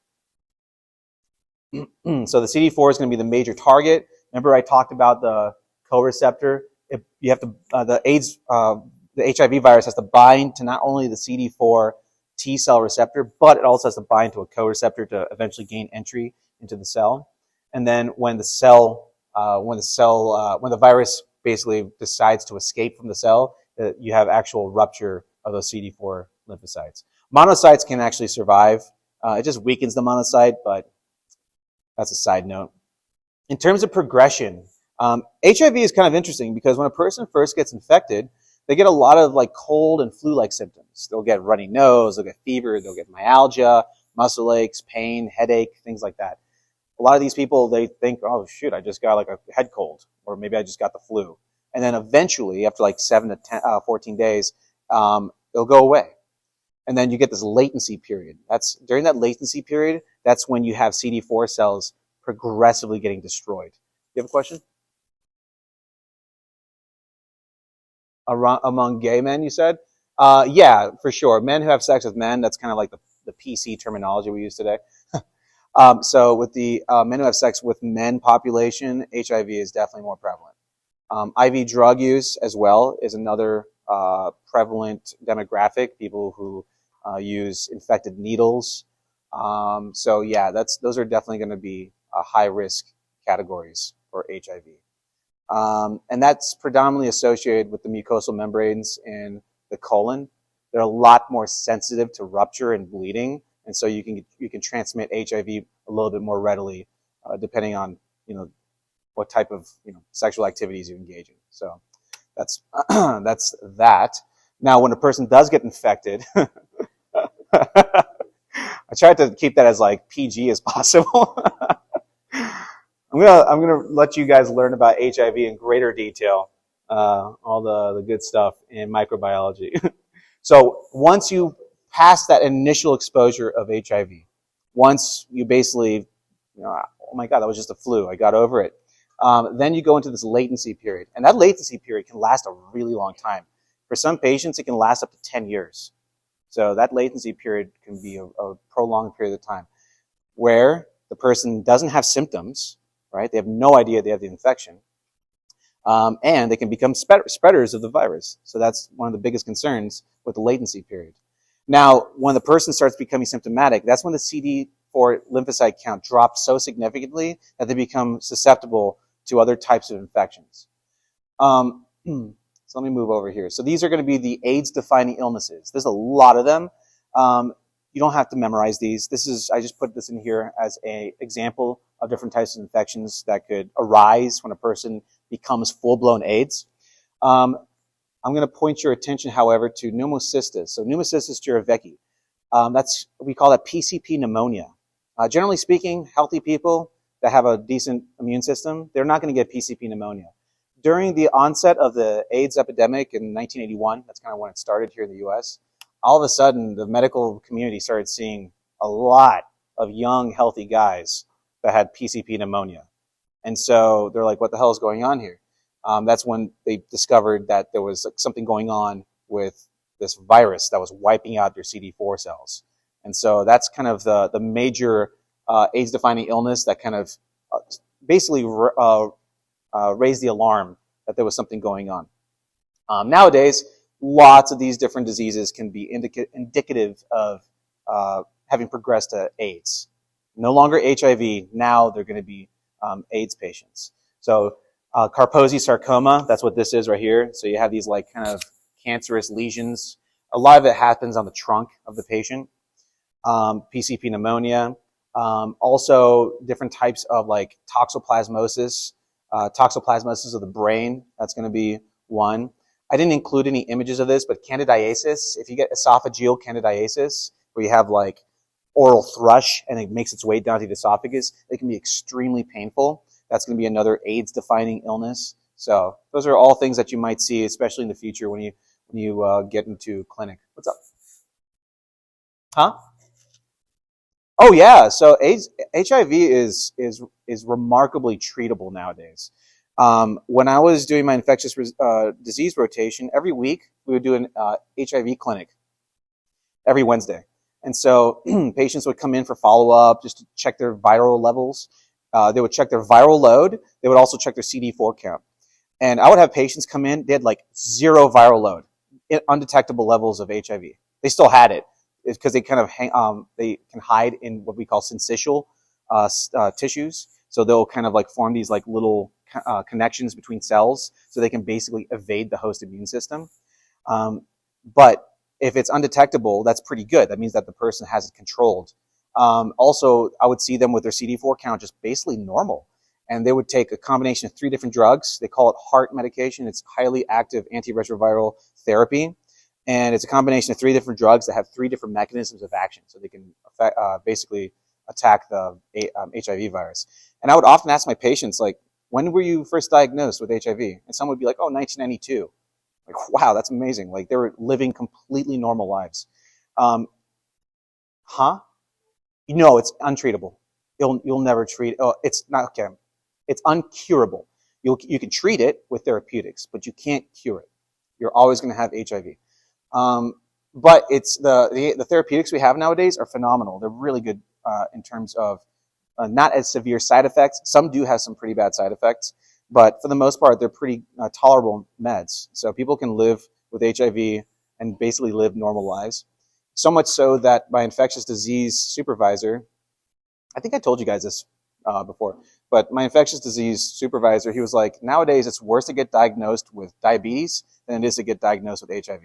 So the CD4 is going to be the major target. Remember I talked about the co-receptor? You have to, the HIV virus has to bind to not only the CD4 T cell receptor, but it also has to bind to a co-receptor to eventually gain entry into the cell. And then when the virus basically decides to escape from the cell, you have actual rupture of those CD4 lymphocytes. Monocytes can actually survive. It just weakens the monocyte, but that's a side note. In terms of progression, HIV is kind of interesting because when a person first gets infected, they get a lot of like cold and flu-like symptoms. They'll get runny nose, they'll get fever, they'll get myalgia, muscle aches, pain, headache, things like that. A lot of these people, they think, oh shoot, I just got like a head cold, or maybe I just got the flu. And then eventually, after like 7 to 14 days, it'll go away. And then you get this latency period. During that latency period, that's when you have CD4 cells progressively getting destroyed. You have a question? Among gay men, you said? Yeah, for sure. Men who have sex with men, that's kind of like the PC terminology we use today. So with the men who have sex with men population, HIV is definitely more prevalent. IV drug use as well is another prevalent demographic, people who use infected needles. So yeah, those are definitely going to be high risk categories for HIV. And that's predominantly associated with the mucosal membranes in the colon. They're a lot more sensitive to rupture and bleeding, and so you can transmit HIV a little bit more readily, depending on what type of sexual activities you engage in. So that's that's that. Now, when a person does get infected, I tried to keep that as like PG as possible. I'm gonna let you guys learn about HIV in greater detail, all the good stuff in microbiology. So once you pass that initial exposure of HIV, once you basically, oh my God, that was just a flu, I got over it. Then you go into this latency period, and that latency period can last a really long time. For some patients, it can last up to 10 years. So that latency period can be a prolonged period of time where the person doesn't have symptoms, right? They have no idea they have the infection. And they can become spreaders of the virus. So that's one of the biggest concerns with the latency period. Now, when the person starts becoming symptomatic, that's when the CD4 lymphocyte count drops so significantly that they become susceptible to other types of infections. So let me move over here. So these are going to be the AIDS-defining illnesses. There's a lot of them. You don't have to memorize these. I just put this in here as an example of different types of infections that could arise when a person becomes full-blown AIDS. I'm going to point your attention, however, to pneumocystis. So pneumocystis jirovecii. We call that PCP pneumonia. Generally speaking, healthy people that have a decent immune system, they're not going to get PCP pneumonia. During the onset of the AIDS epidemic in 1981, that's kind of when it started here in the U.S., all of a sudden the medical community started seeing a lot of young, healthy guys that had PCP pneumonia. And so they're like, what the hell is going on here? That's when they discovered that there was like something going on with this virus that was wiping out their CD4 cells. And so that's kind of the major AIDS-defining illness that kind of basically raised the alarm that there was something going on. Nowadays, lots of these different diseases can be indicative of having progressed to AIDS. No longer HIV, now they're going to be AIDS patients. So Kaposi sarcoma, that's what this is right here. So you have these like kind of cancerous lesions. A lot of it happens on the trunk of the patient. PCP pneumonia. Also different types of like toxoplasmosis. Toxoplasmosis of the brain, that's going to be one. I didn't include any images of this, but candidiasis, if you get esophageal candidiasis, where you have like oral thrush and it makes its way down to the esophagus, it can be extremely painful. That's going to be another AIDS-defining illness. So those are all things that you might see, especially in the future when you get into clinic. What's up? Huh? Oh yeah. So HIV is remarkably treatable nowadays. When I was doing my infectious disease rotation, every week we would do an HIV clinic every Wednesday. And so patients would come in for follow-up just to check their viral levels. They would check their viral load. They would also check their CD4 count. And I would have patients come in, they had like 0 viral load, undetectable levels of HIV. They still had it. It's because they kind of they can hide in what we call syncytial tissues. So they'll kind of like form these like little connections between cells so they can basically evade the host immune system. But if it's undetectable, that's pretty good. That means that the person has it controlled. Also, I would see them with their CD4 count just basically normal. And they would take a combination of 3 different drugs. They call it HART medication. It's highly active antiretroviral therapy. And it's a combination of 3 different drugs that have 3 different mechanisms of action. So they can basically attack the HIV virus. And I would often ask my patients, like, when were you first diagnosed with HIV? And some would be like, oh, 1992. Like, wow, that's amazing. Like, they were living completely normal lives. Huh? No, it's untreatable. You'll never treat. Oh, it's not okay. It's uncurable. You can treat it with therapeutics, but you can't cure it. You're always going to have HIV. But it's the therapeutics we have nowadays are phenomenal. They're really good in terms of not as severe side effects. Some do have some pretty bad side effects, but for the most part, they're pretty tolerable meds. So people can live with HIV and basically live normal lives. So much so that my infectious disease supervisor, I think I told you guys this before, but my infectious disease supervisor, he was like, nowadays it's worse to get diagnosed with diabetes than it is to get diagnosed with HIV.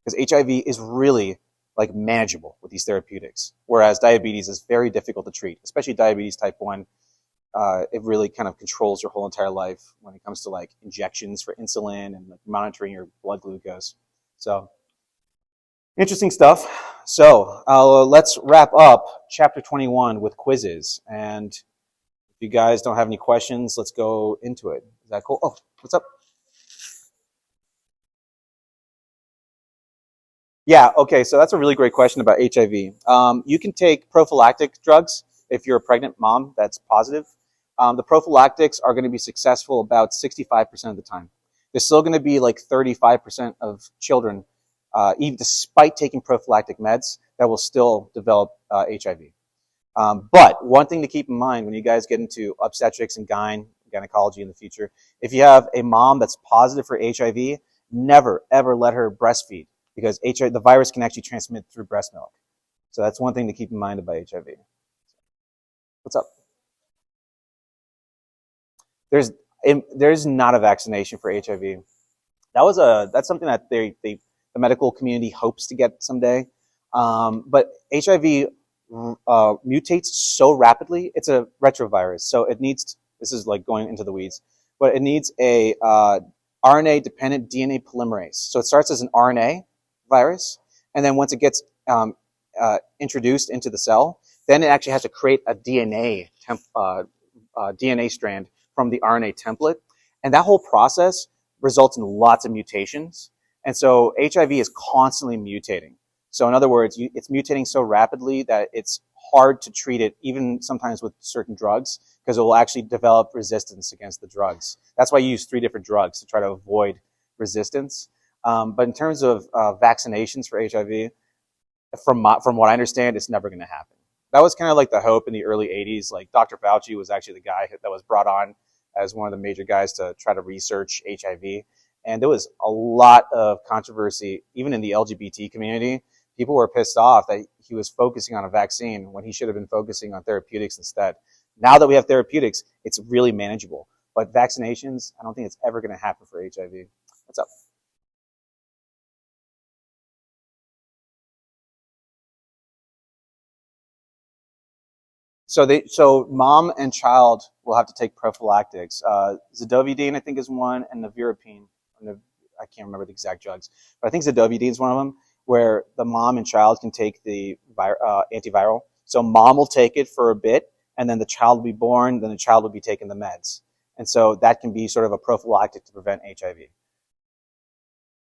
Because HIV is really like manageable with these therapeutics, whereas diabetes is very difficult to treat, especially diabetes type 1. It really kind of controls your whole entire life when it comes to like injections for insulin and like monitoring your blood glucose. So interesting stuff. So let's wrap up chapter 21 with quizzes. And if you guys don't have any questions, let's go into it. Is that cool? Oh, what's up? Yeah, okay, so that's a really great question about HIV. You can take prophylactic drugs if you're a pregnant mom that's positive. The prophylactics are going to be successful about 65% of the time. There's still going to be like 35% of children, even despite taking prophylactic meds, that will still develop HIV. But one thing to keep in mind when you guys get into obstetrics and gynecology in the future, if you have a mom that's positive for HIV, never, ever let her breastfeed, because the virus can actually transmit through breast milk. So that's one thing to keep in mind about HIV. What's up? There's not a vaccination for HIV. That's something that the medical community hopes to get someday. But HIV mutates so rapidly. It's a retrovirus, so this is like going into the weeds, but it needs a RNA-dependent DNA polymerase. So it starts as an RNA virus, and then once it gets introduced into the cell, then it actually has to create a DNA strand from the RNA template, and that whole process results in lots of mutations. And so HIV is constantly mutating. So in other words, it's mutating so rapidly that it's hard to treat it, even sometimes with certain drugs, because it will actually develop resistance against the drugs. That's why you use 3 different drugs to try to avoid resistance. But in terms of vaccinations for HIV, from what I understand, it's never going to happen. That was kind of like the hope in the early 80s. Like Dr. Fauci was actually the guy that was brought on as one of the major guys to try to research HIV. And there was a lot of controversy, even in the LGBT community. People were pissed off that he was focusing on a vaccine when he should have been focusing on therapeutics instead. Now that we have therapeutics, it's really manageable. But vaccinations, I don't think it's ever going to happen for HIV. What's up? So mom and child will have to take prophylactics. Zidovudine, I think, is one, and nevirapine. I can't remember the exact drugs, but I think zidovudine is one of them, where the mom and child can take the antiviral, So mom will take it for a bit, and then the child will be born, then the child will be taking the meds. And so that can be sort of a prophylactic to prevent HIV.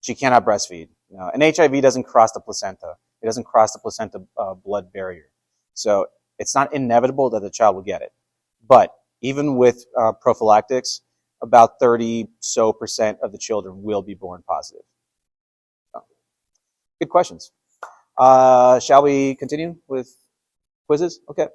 She cannot breastfeed. And HIV doesn't cross the placenta. It doesn't cross the placenta blood barrier. So it's not inevitable that the child will get it. But even with prophylactics, about 30% of the children will be born positive. So, good questions. Shall we continue with quizzes? Okay.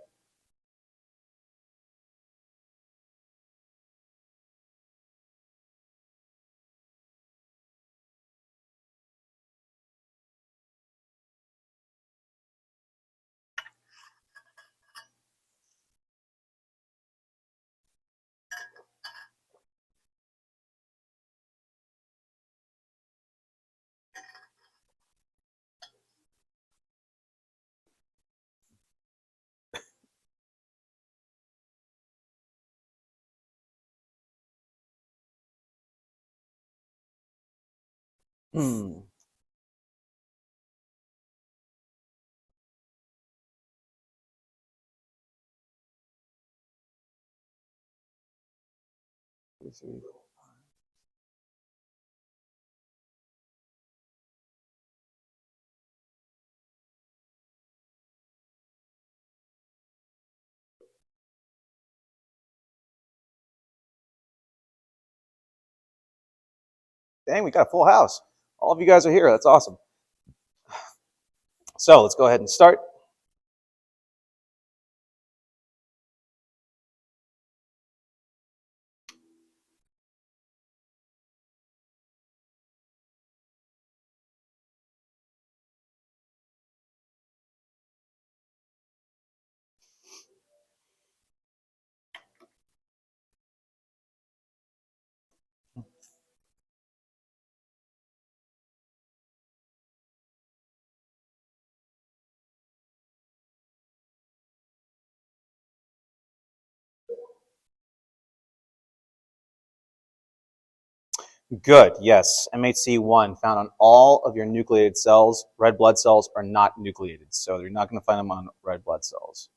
Hmm. Dang, we got a full house. All of you guys are here. That's awesome. So let's go ahead and start. Good, yes. MHC1 found on all of your nucleated cells. Red blood cells are not nucleated, so you're not going to find them on red blood cells.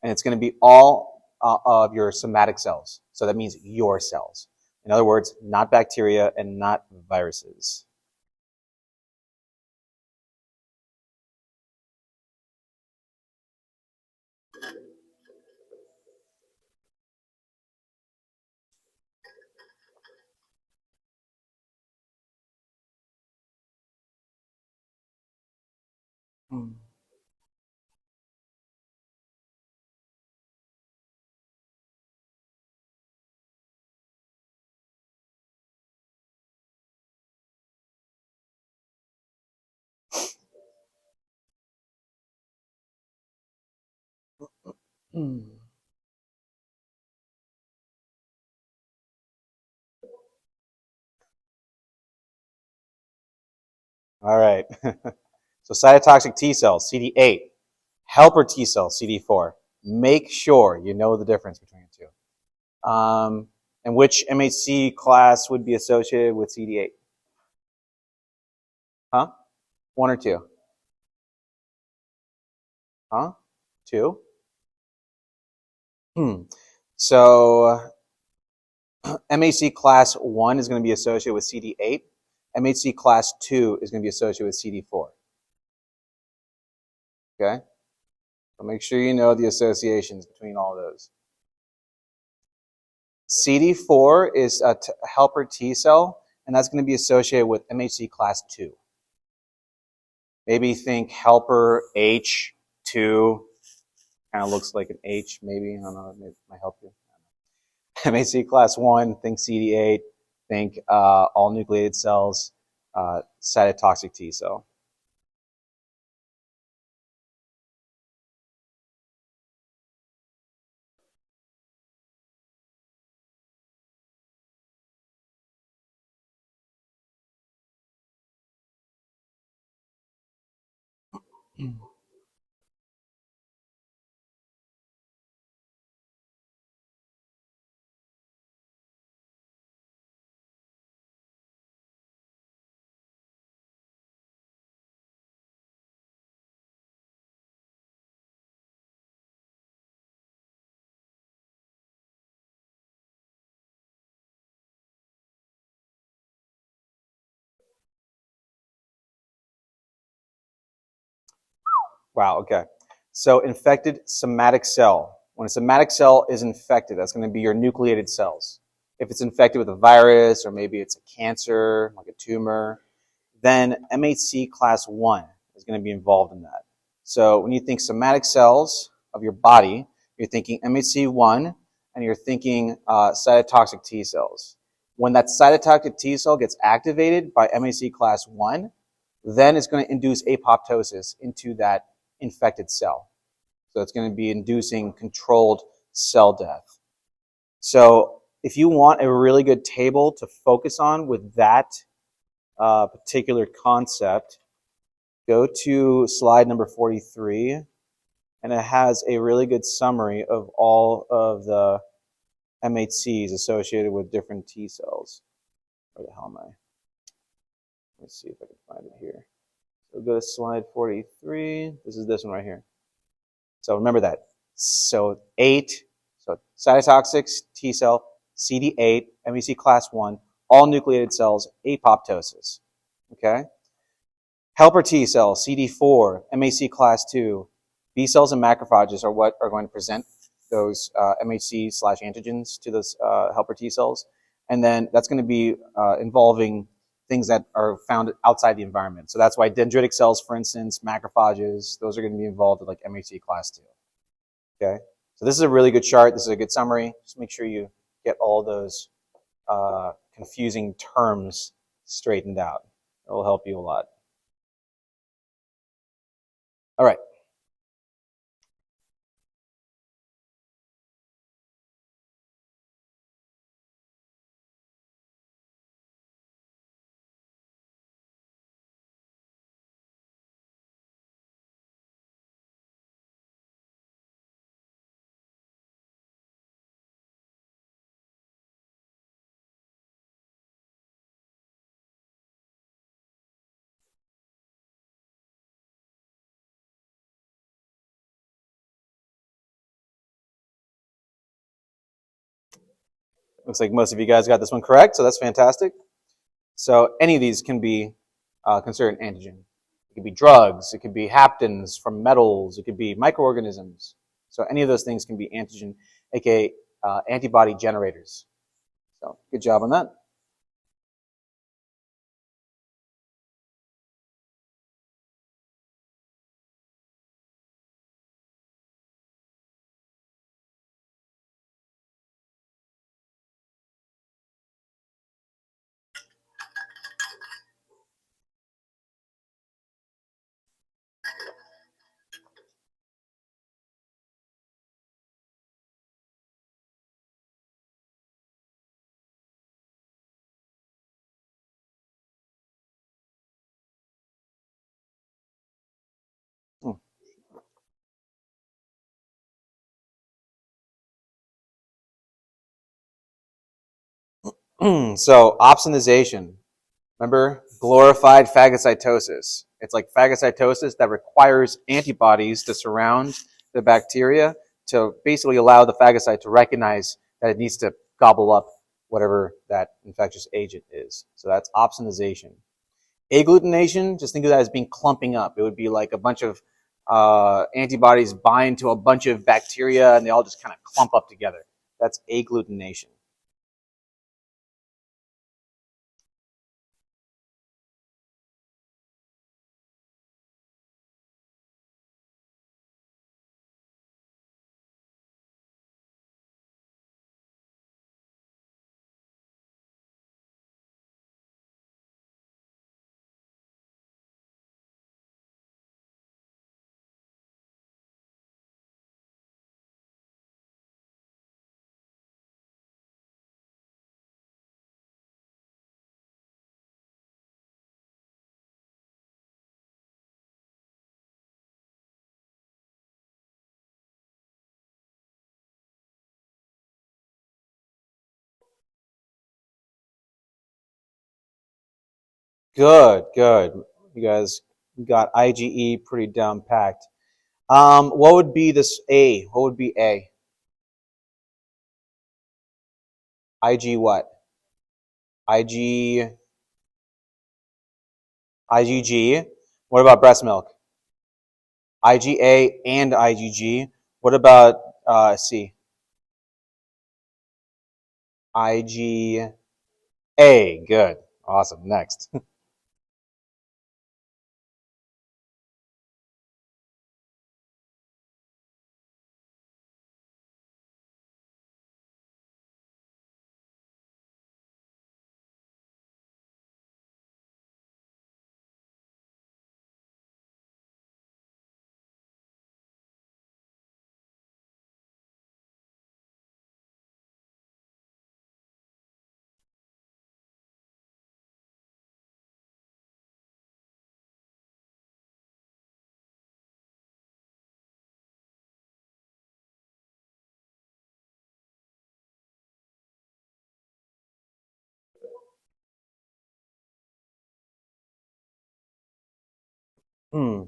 And it's going to be all of your somatic cells. So that means your cells. In other words, not bacteria and not viruses. Hmm. Hmm. All right. So cytotoxic T cells, CD8. Helper T cells, CD4. Make sure you know the difference between the two. And which MHC class would be associated with CD8? Huh? One or two? Huh? Two? Hmm. So MHC class 1 is going to be associated with CD8. MHC class 2 is going to be associated with CD4. Okay? So make sure you know the associations between all those. CD4 is a helper T cell, and that's going to be associated with MHC class 2. Maybe think helper H2, kind of looks like an H, maybe. I don't know, it might help you. MHC class 1, think CD8, think all nucleated cells, cytotoxic T cell. Wow, okay. So infected somatic cell. When a somatic cell is infected, that's going to be your nucleated cells. If it's infected with a virus or maybe it's a cancer, like a tumor, then MHC class 1 is going to be involved in that. So when you think somatic cells of your body, you're thinking MHC 1 and you're thinking cytotoxic T cells. When that cytotoxic T cell gets activated by MHC class 1, then it's going to induce apoptosis into that infected cell. So it's going to be inducing controlled cell death. So if you want a really good table to focus on with that particular concept, go to slide number 43, and it has a really good summary of all of the MHCs associated with different T cells. Where the hell am I? Let's see if I can find it here. So go to slide 43. This is this one right here. So remember that. So 8, so cytotoxic T cell, CD8, MHC class 1, all nucleated cells, apoptosis. Okay? Helper T cells, CD4, MHC class 2, B cells and macrophages are what are going to present those MHC/antigens to those helper T cells. And then that's going to be involving things that are found outside the environment. So that's why dendritic cells, for instance, macrophages, those are going to be involved with like MHC class 2. Okay? So this is a really good chart. This is a good summary. Just make sure you get all those confusing terms straightened out. It will help you a lot. All right. Looks like most of you guys got this one correct, so that's fantastic. So any of these can be considered an antigen. It could be drugs, it could be haptens from metals, it could be microorganisms. So any of those things can be antigen, aka antibody generators. So good job on that. So opsonization. Remember, glorified phagocytosis. It's like phagocytosis that requires antibodies to surround the bacteria to basically allow the phagocyte to recognize that it needs to gobble up whatever that infectious agent is. So that's opsonization. Agglutination, just think of that as being clumping up. It would be like a bunch of antibodies bind to a bunch of bacteria and they all just kind of clump up together. That's agglutination. Good, good. You guys got IgE pretty down packed. What would be this A? What would be A? IG what? IG, IgG. What about breast milk? IgA and IgG. What about C? IgA. Good. Awesome. Next.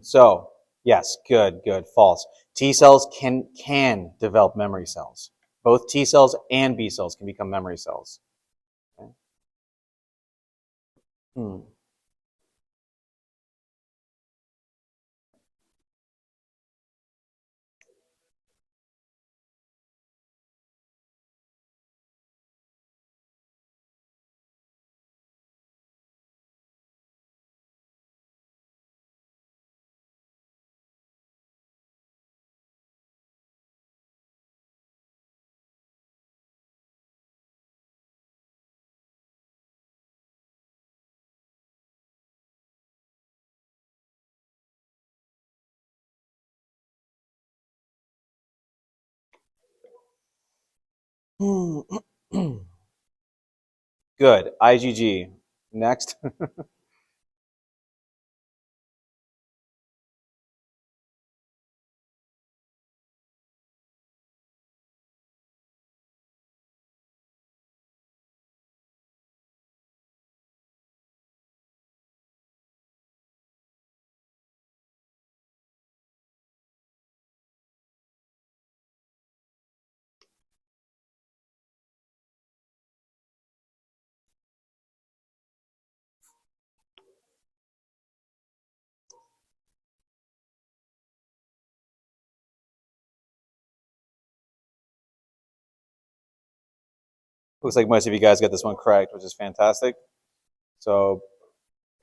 So, yes, good, good. False. T cells can develop memory cells. Both T cells and B cells can become memory cells. Okay. Hmm. Good. IgG. Next. Looks like most of you guys got this one correct, which is fantastic. So,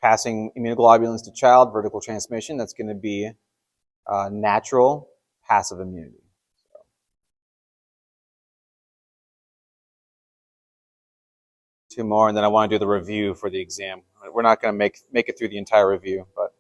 passing immunoglobulins to child, vertical transmission, that's going to be natural passive immunity. Two more, and then I want to do the review for the exam. We're not going to make it through the entire review, but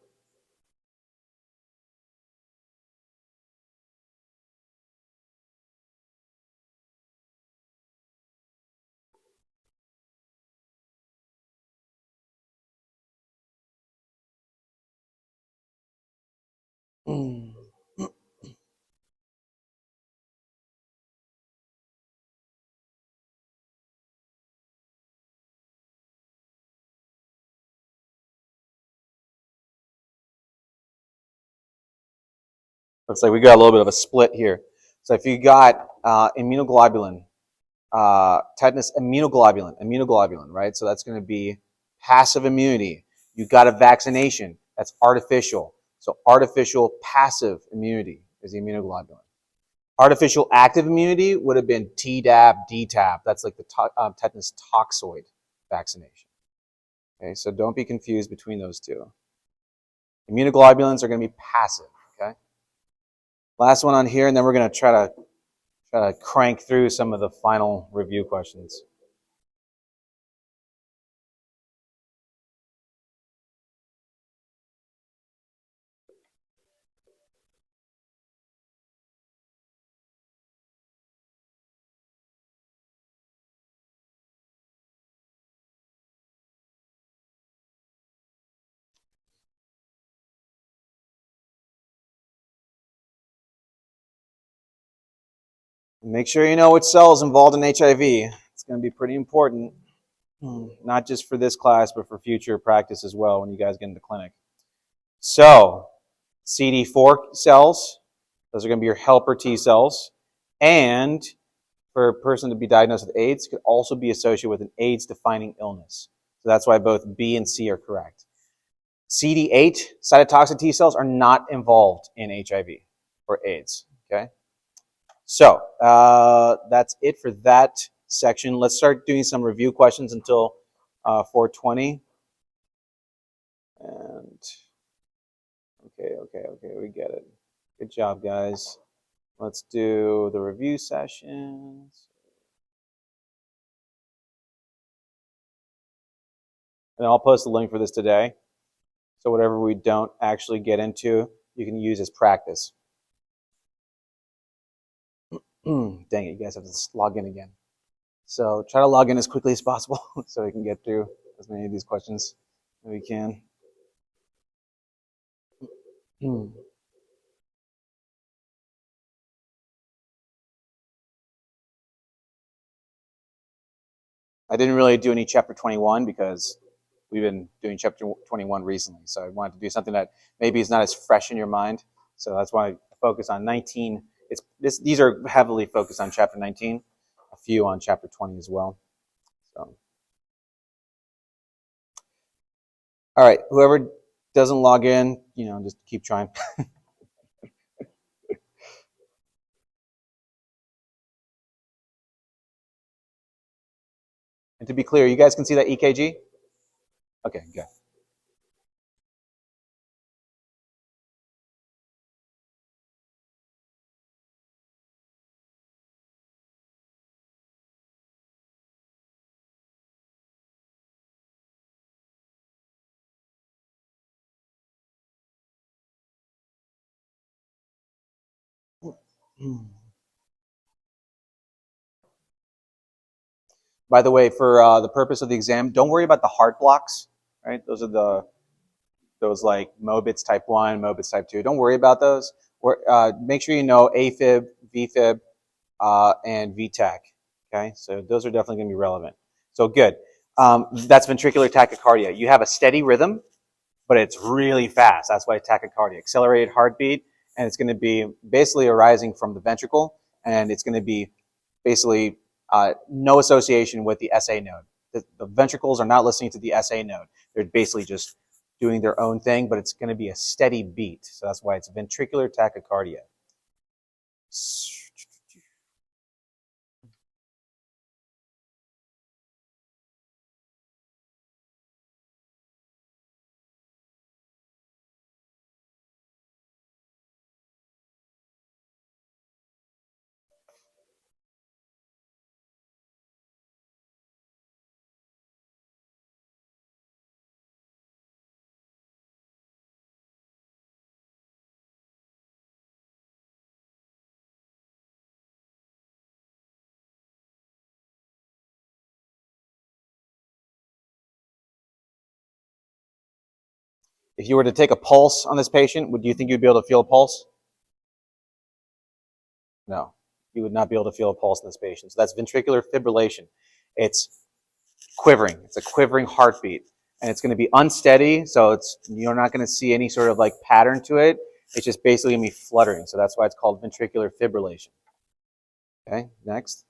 looks like we got a little bit of a split here. So if you got immunoglobulin, tetanus immunoglobulin, right? So that's going to be passive immunity. You got a vaccination, that's artificial. So artificial passive immunity is the immunoglobulin. Artificial active immunity would have been Tdap, DTaP. That's like the tetanus toxoid vaccination. Okay, so don't be confused between those two. Immunoglobulins are going to be passive. Okay. Last one on here, and then we're going to try to crank through some of the final review questions. Make sure you know which cells involved in HIV. It's going to be pretty important, not just for this class, but for future practice as well when you guys get into clinic. So, CD4 cells, those are going to be your helper T cells. And for a person to be diagnosed with AIDS, could also be associated with an AIDS-defining illness. So that's why both B and C are correct. CD8 cytotoxic T cells are not involved in HIV or AIDS. Okay, so that's it for that section. Let's start doing some review questions until 4:20. And okay, we get it. Good job, guys. Let's do the review sessions. And I'll post the link for this today. So whatever we don't actually get into, you can use as practice. Dang it, you guys have to log in again. So try to log in as quickly as possible so we can get through as many of these questions as we can. I didn't really do any chapter 21 because we've been doing chapter 21 recently. So I wanted to do something that maybe is not as fresh in your mind. So that's why I focus on 19. These are heavily focused on chapter 19, a few on chapter 20 as well. So, all right, whoever doesn't log in, just keep trying. And to be clear, you guys can see that EKG? Okay, good. By the way, for the purpose of the exam, don't worry about the heart blocks, right? Those are those like Mobitz type 1, Mobitz type 2. Don't worry about those. Make sure you know AFib, VFib, and VTAC. Okay, so those are definitely going to be relevant. So good. That's ventricular tachycardia. You have a steady rhythm, but it's really fast. That's why tachycardia, accelerated heartbeat, and it's going to be basically arising from the ventricle, and it's going to be basically no association with the SA node. The ventricles are not listening to the SA node. They're basically just doing their own thing, but it's going to be a steady beat. So that's why it's ventricular tachycardia. If you were to take a pulse on this patient, do you think you'd be able to feel a pulse? No, you would not be able to feel a pulse in this patient. So that's ventricular fibrillation. It's quivering. It's a quivering heartbeat. And it's going to be unsteady, so you're not going to see any sort of like pattern to it. It's just basically going to be fluttering. So that's why it's called ventricular fibrillation. Okay, next.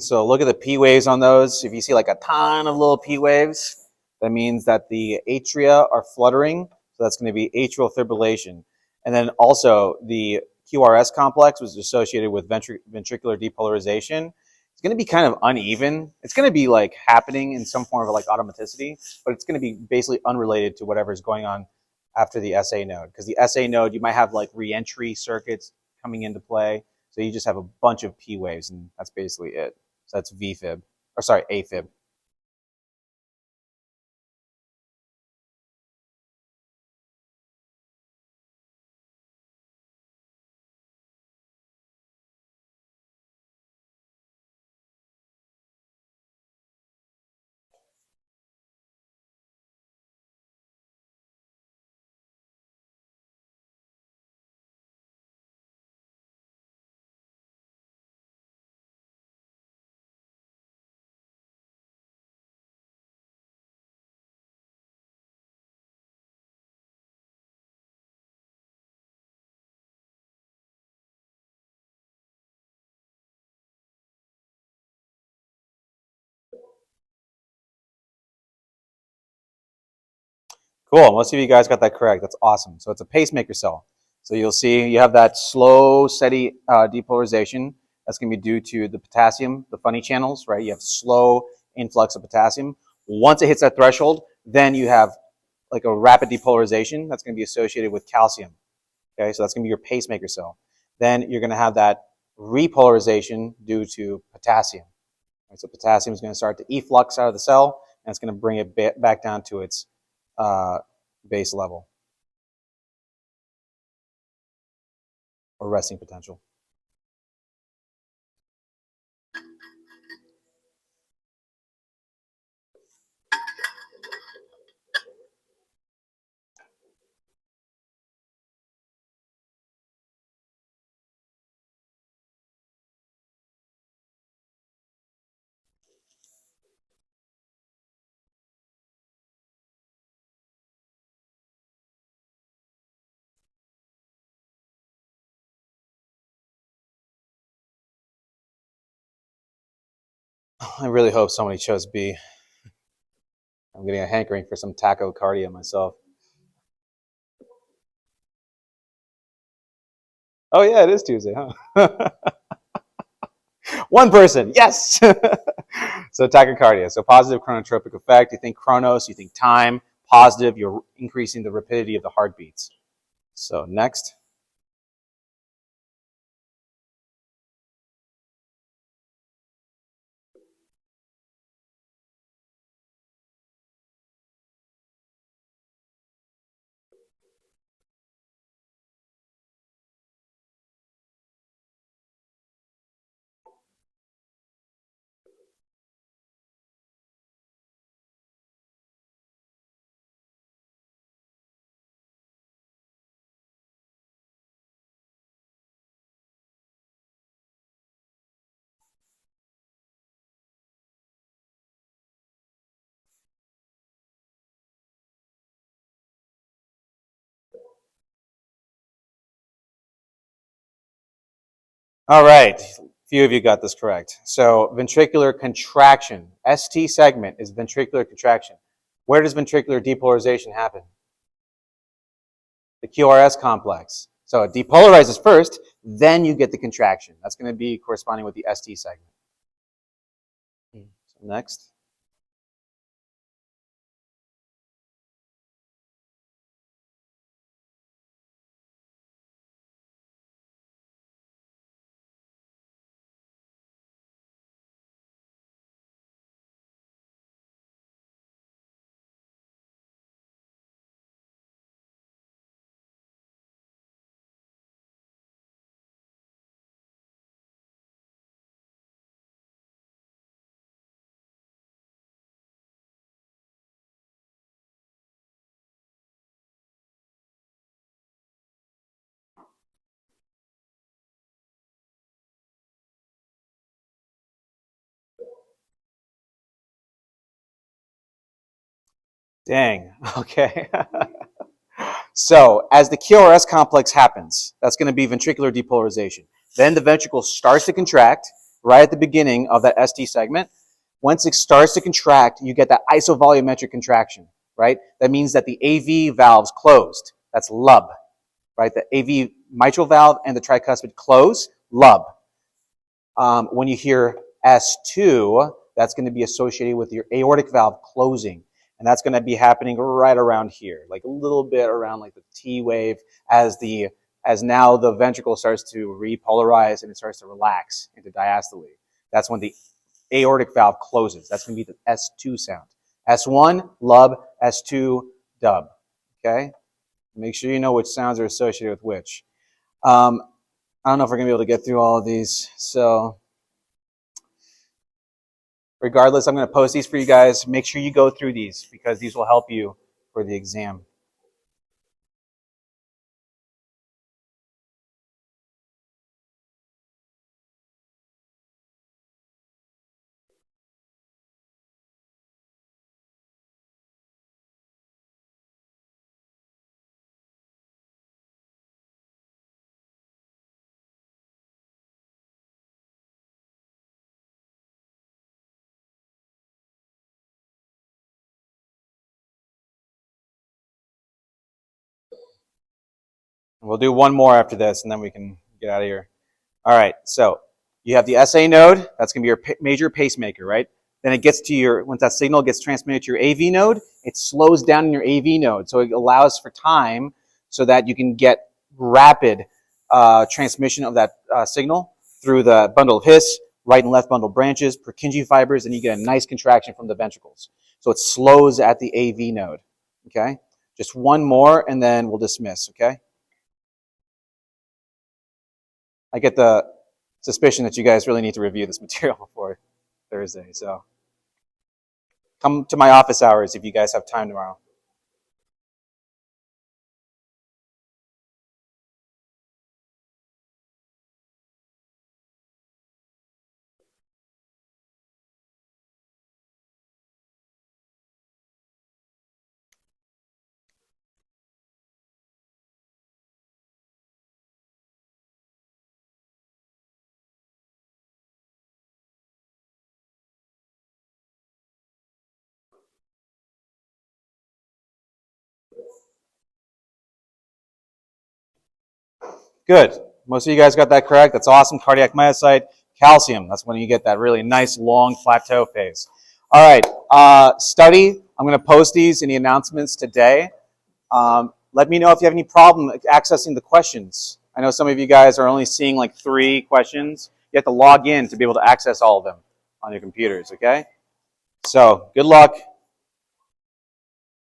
So look at the P waves on those. If you see like a ton of little P waves, that means that the atria are fluttering. So that's going to be atrial fibrillation. And then also the QRS complex was associated with ventricular depolarization. It's going to be kind of uneven. It's going to be like happening in some form of like automaticity, but it's going to be basically unrelated to whatever is going on after the SA node. Because the SA node, you might have like reentry circuits coming into play. So you just have a bunch of P waves, and that's basically it. So that's VFib, or sorry, AFib. Cool. Most of you guys got that correct. That's awesome. So it's a pacemaker cell. So you'll see you have that slow, steady depolarization. That's going to be due to the potassium, the funny channels, right? You have slow influx of potassium. Once it hits that threshold, then you have like a rapid depolarization that's going to be associated with calcium. Okay, so that's going to be your pacemaker cell. Then you're going to have that repolarization due to potassium. Right, so potassium is going to start to efflux out of the cell, and it's going to bring it back down to its base level or resting potential. I really hope somebody chose B. I'm getting a hankering for some tachycardia myself. Oh yeah, it is Tuesday, huh? One person, yes. So tachycardia, so positive chronotropic effect. You think chronos, you think time. Positive, you're increasing the rapidity of the heartbeats. So next. All right, a few of you got this correct. So ventricular contraction, ST segment is ventricular contraction. Where does ventricular depolarization happen? The QRS complex. So it depolarizes first, then you get the contraction. That's going to be corresponding with the ST segment. So next. Dang, okay. So as the QRS complex happens, that's going to be ventricular depolarization. Then the ventricle starts to contract right at the beginning of that ST segment. Once it starts to contract, you get that isovolumetric contraction, right? That means that the AV valves closed. That's lub, right? The AV mitral valve and the tricuspid close, lub. When you hear S2, that's going to be associated with your aortic valve closing. And that's going to be happening right around here, like a little bit around like the T wave as now the ventricle starts to repolarize and it starts to relax into diastole. That's when the aortic valve closes. That's going to be the S2 sound. S1, lub, S2, dub. Okay? Make sure you know which sounds are associated with which. I don't know if we're going to be able to get through all of these. So regardless, I'm going to post these for you guys. Make sure you go through these because these will help you for the exam. We'll do one more after this, and then we can get out of here. All right, so you have the SA node. That's going to be your major pacemaker, right? Then it gets to your, once that signal gets transmitted to your AV node, it slows down in your AV node. So it allows for time so that you can get rapid transmission of that signal through the bundle of His, right and left bundle branches, Purkinje fibers, and you get a nice contraction from the ventricles. So it slows at the AV node, okay? Just one more, and then we'll dismiss, okay? I get the suspicion that you guys really need to review this material before Thursday, so come to my office hours if you guys have time tomorrow. Good. Most of you guys got that correct. That's awesome. Cardiac myocyte, calcium. That's when you get that really nice long plateau phase. All right. Study. I'm going to post these in the announcements today. Let me know if you have any problem accessing the questions. I know some of you guys are only seeing like 3 questions. You have to log in to be able to access all of them on your computers, okay? So good luck.